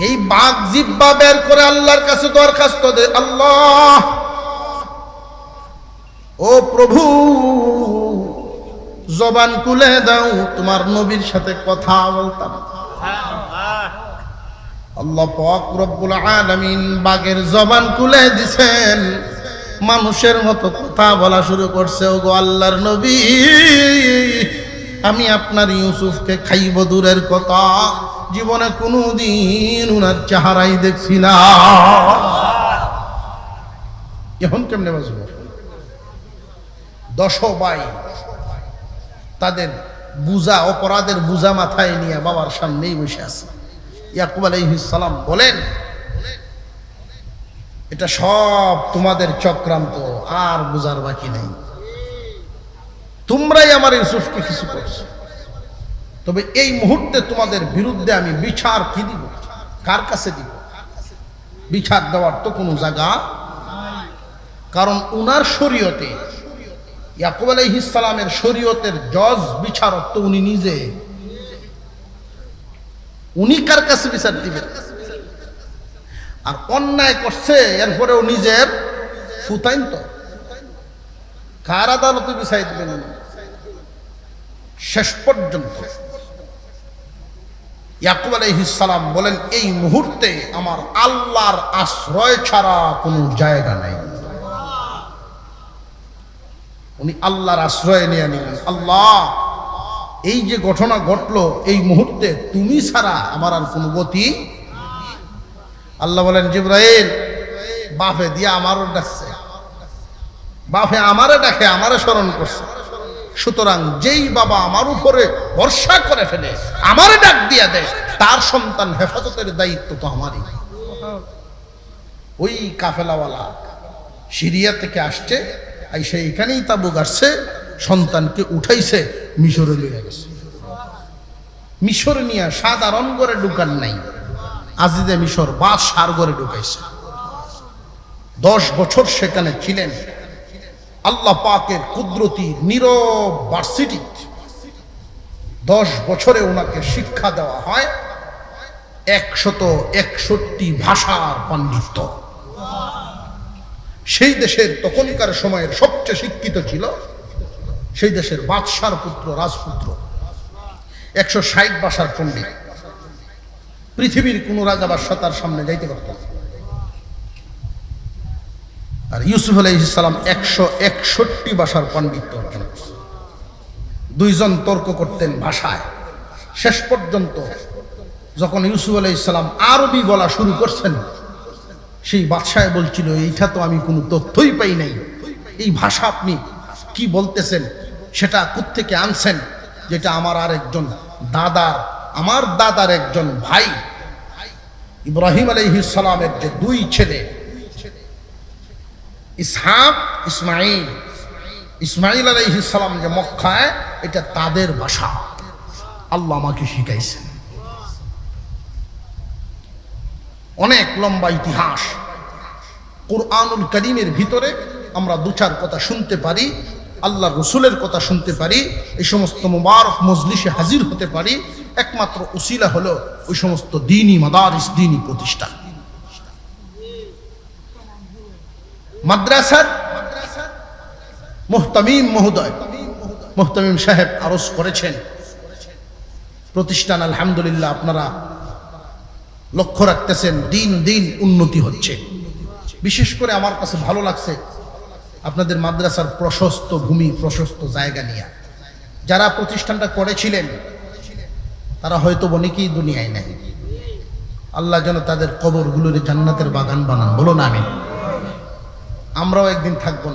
A: এই বাঘ জিহ্বা বের করে আল্লাহর কাছে দরখাস্ত দেয়, আল্লাহ, ও প্রভু, জবান খুলে দাও, তোমার নবীর সাথে কথা বলতাম। আল্লাহ পাক রব্বুল আলামিন বাঘের জবান খুলে দিছেন, মানুষের মতো কথা বলা শুরু করছে। ওগো আল্লাহর নবী, আমি আপনার ইউসুফকে খাইব দূরের কথা, জীবনে কোনোদিন উনার চেহারাই দেখছি না। এখন কেমনে বাঁচব? 10 ভাই তাদের বুঝা, অপরাধের বুঝা মাথায় নিয়ে বাবার সামনেই বসে আছে। ইয়াকুব আলাইহিস সালাম বলেন, এটা সব তোমাদের চক্রান্ত, আর বুঝার বাকি নাই। তোমরাই আমার ইউসুফকে কিছু করছো, তবে এই মুহূর্তে তোমাদের বিরুদ্ধে আমি বিচার কি দিব? কার কাছে দিব? বিচার দেওয়ার তো কোনো জায়গা, কারণ উনার শরীয়তে, ইয়াকুব আলাইহিস সালামের শরীয়তের জজ বিচারক তো উনি নিজে। উনি কার কাছে বিচার দিবেন? আর অন্যায় করছে এরপরেও নিজের ফুতাইন, তো কার আদালতে বিচার দিবেন? শেষ পর্যন্ত ইয়াকুব আলাইহিস সালাম বলেন, এই মুহূর্তে আমার আল্লাহর আশ্রয় ছাড়া কোনো জায়গা নাই। উনি আল্লাহর আশ্রয় নিয়ে নিলেন। আল্লাহ, এই যে ঘটনা ঘটলো, এই মুহূর্তে তুমি ছাড়া আমার আর কোনো গতি। আল্লাহ বলেন, জিবরাইল, বাপে দিয়ে আমারও ডাকছে, বাপে আমারে ডাকে, আমারে স্মরণ করছে। সুতরাং যেই বাবা আমার উপরে ভরসা করে ফেলে, আমারে ডাক দিয়া দেয়, তার সন্তান হেফাজতের দায়িত্ব তো আমারই। ওই কাফেলাওয়ালা সিরিয়া থেকে আসছে, আইসা এখানেই তাবু গাড়ছে, সন্তানকে উঠাইছে, মিশরে নিয়ে গেছে। মিশর নিয়ে সাধারণ করে ঢুকান নাই, আজিজে মিশর বাদশার ঘরে ঢুকাইছে। 10 বছর সেখানে ছিলেন। আল্লাহ পাকের কুদরতি নীরব ভার্সিটি, 10 বছরে ওনাকে শিক্ষা দেওয়া হয় 161 ভাষার পাণ্ডিত্য। সেই দেশের তখনকার সময়ের সবচেয়ে শিক্ষিত ছিল সেই দেশের বাদশার পুত্র, রাজপুত্র, 160 ভাষার পণ্ডিত। পৃথিবীর কোন রাজা বাদশা তার সামনে যাইতে পারত না। আর ইউসুফ আলাইহিস সালাম 161 ভাষার পাণ্ডিত্য অর্জন করছে। 2 জন তর্ক করতেন ভাষায়। শেষ পর্যন্ত যখন ইউসুফ আলাইহিস সালাম আরবি বলা শুরু করছেন, সেই বাদশায় বলছিল, এইটা তো আমি কোনো তথ্যই পাই নাই, এই ভাষা আপনি কি বলতেছেন, সেটা কোত্থেকে আনছেন? যেটা আমার আরেকজন আমার দাদার একজন ভাই ইব্রাহিম আলাইহিস সালামের যে 2 ছেলে, ইসহাক, ইসমাইল আলাইহিস সালাম যে মক্কায়, এটা তাদের ভাষা, আল্লাহ আমাকে শিখাইছেন। অনেক লম্বা ইতিহাস। কুরআনুল কারীমের ভিতরে আমরা 2-4 কথা শুনতে পারি, আল্লাহ রসুলের কথা শুনতে পারি, এই সমস্ত মুবারক মজলিসে হাজির হতে পারি, একমাত্র উসিলা হলো ওই সমস্ত দ্বীনি মাদারিস, দ্বীনি প্রতিষ্ঠান। মাদ্রাসার মুহতামিম মহোদয়, মুহতামিম সাহেব আরজ করেছেন, প্রতিষ্ঠান আলহামদুলিল্লাহ আপনারা লক্ষ্য রাখতেছেন, দিন দিন উন্নতি হচ্ছে। বিশেষ করে আমার কাছে ভালো লাগছে আপনাদের মাদ্রাসার প্রশস্ত ভূমি, প্রশস্ত জায়গা নিয়ে যারা প্রতিষ্ঠানটা করেছিলেন, তারা হয়তো অনেকেই দুনিয়ায় নাই। আল্লাহ যেন তাদের কবরগুলোর জান্নাতের বাগান বানান, বলো না আমিন। আমরাও একদিন থাকবো না।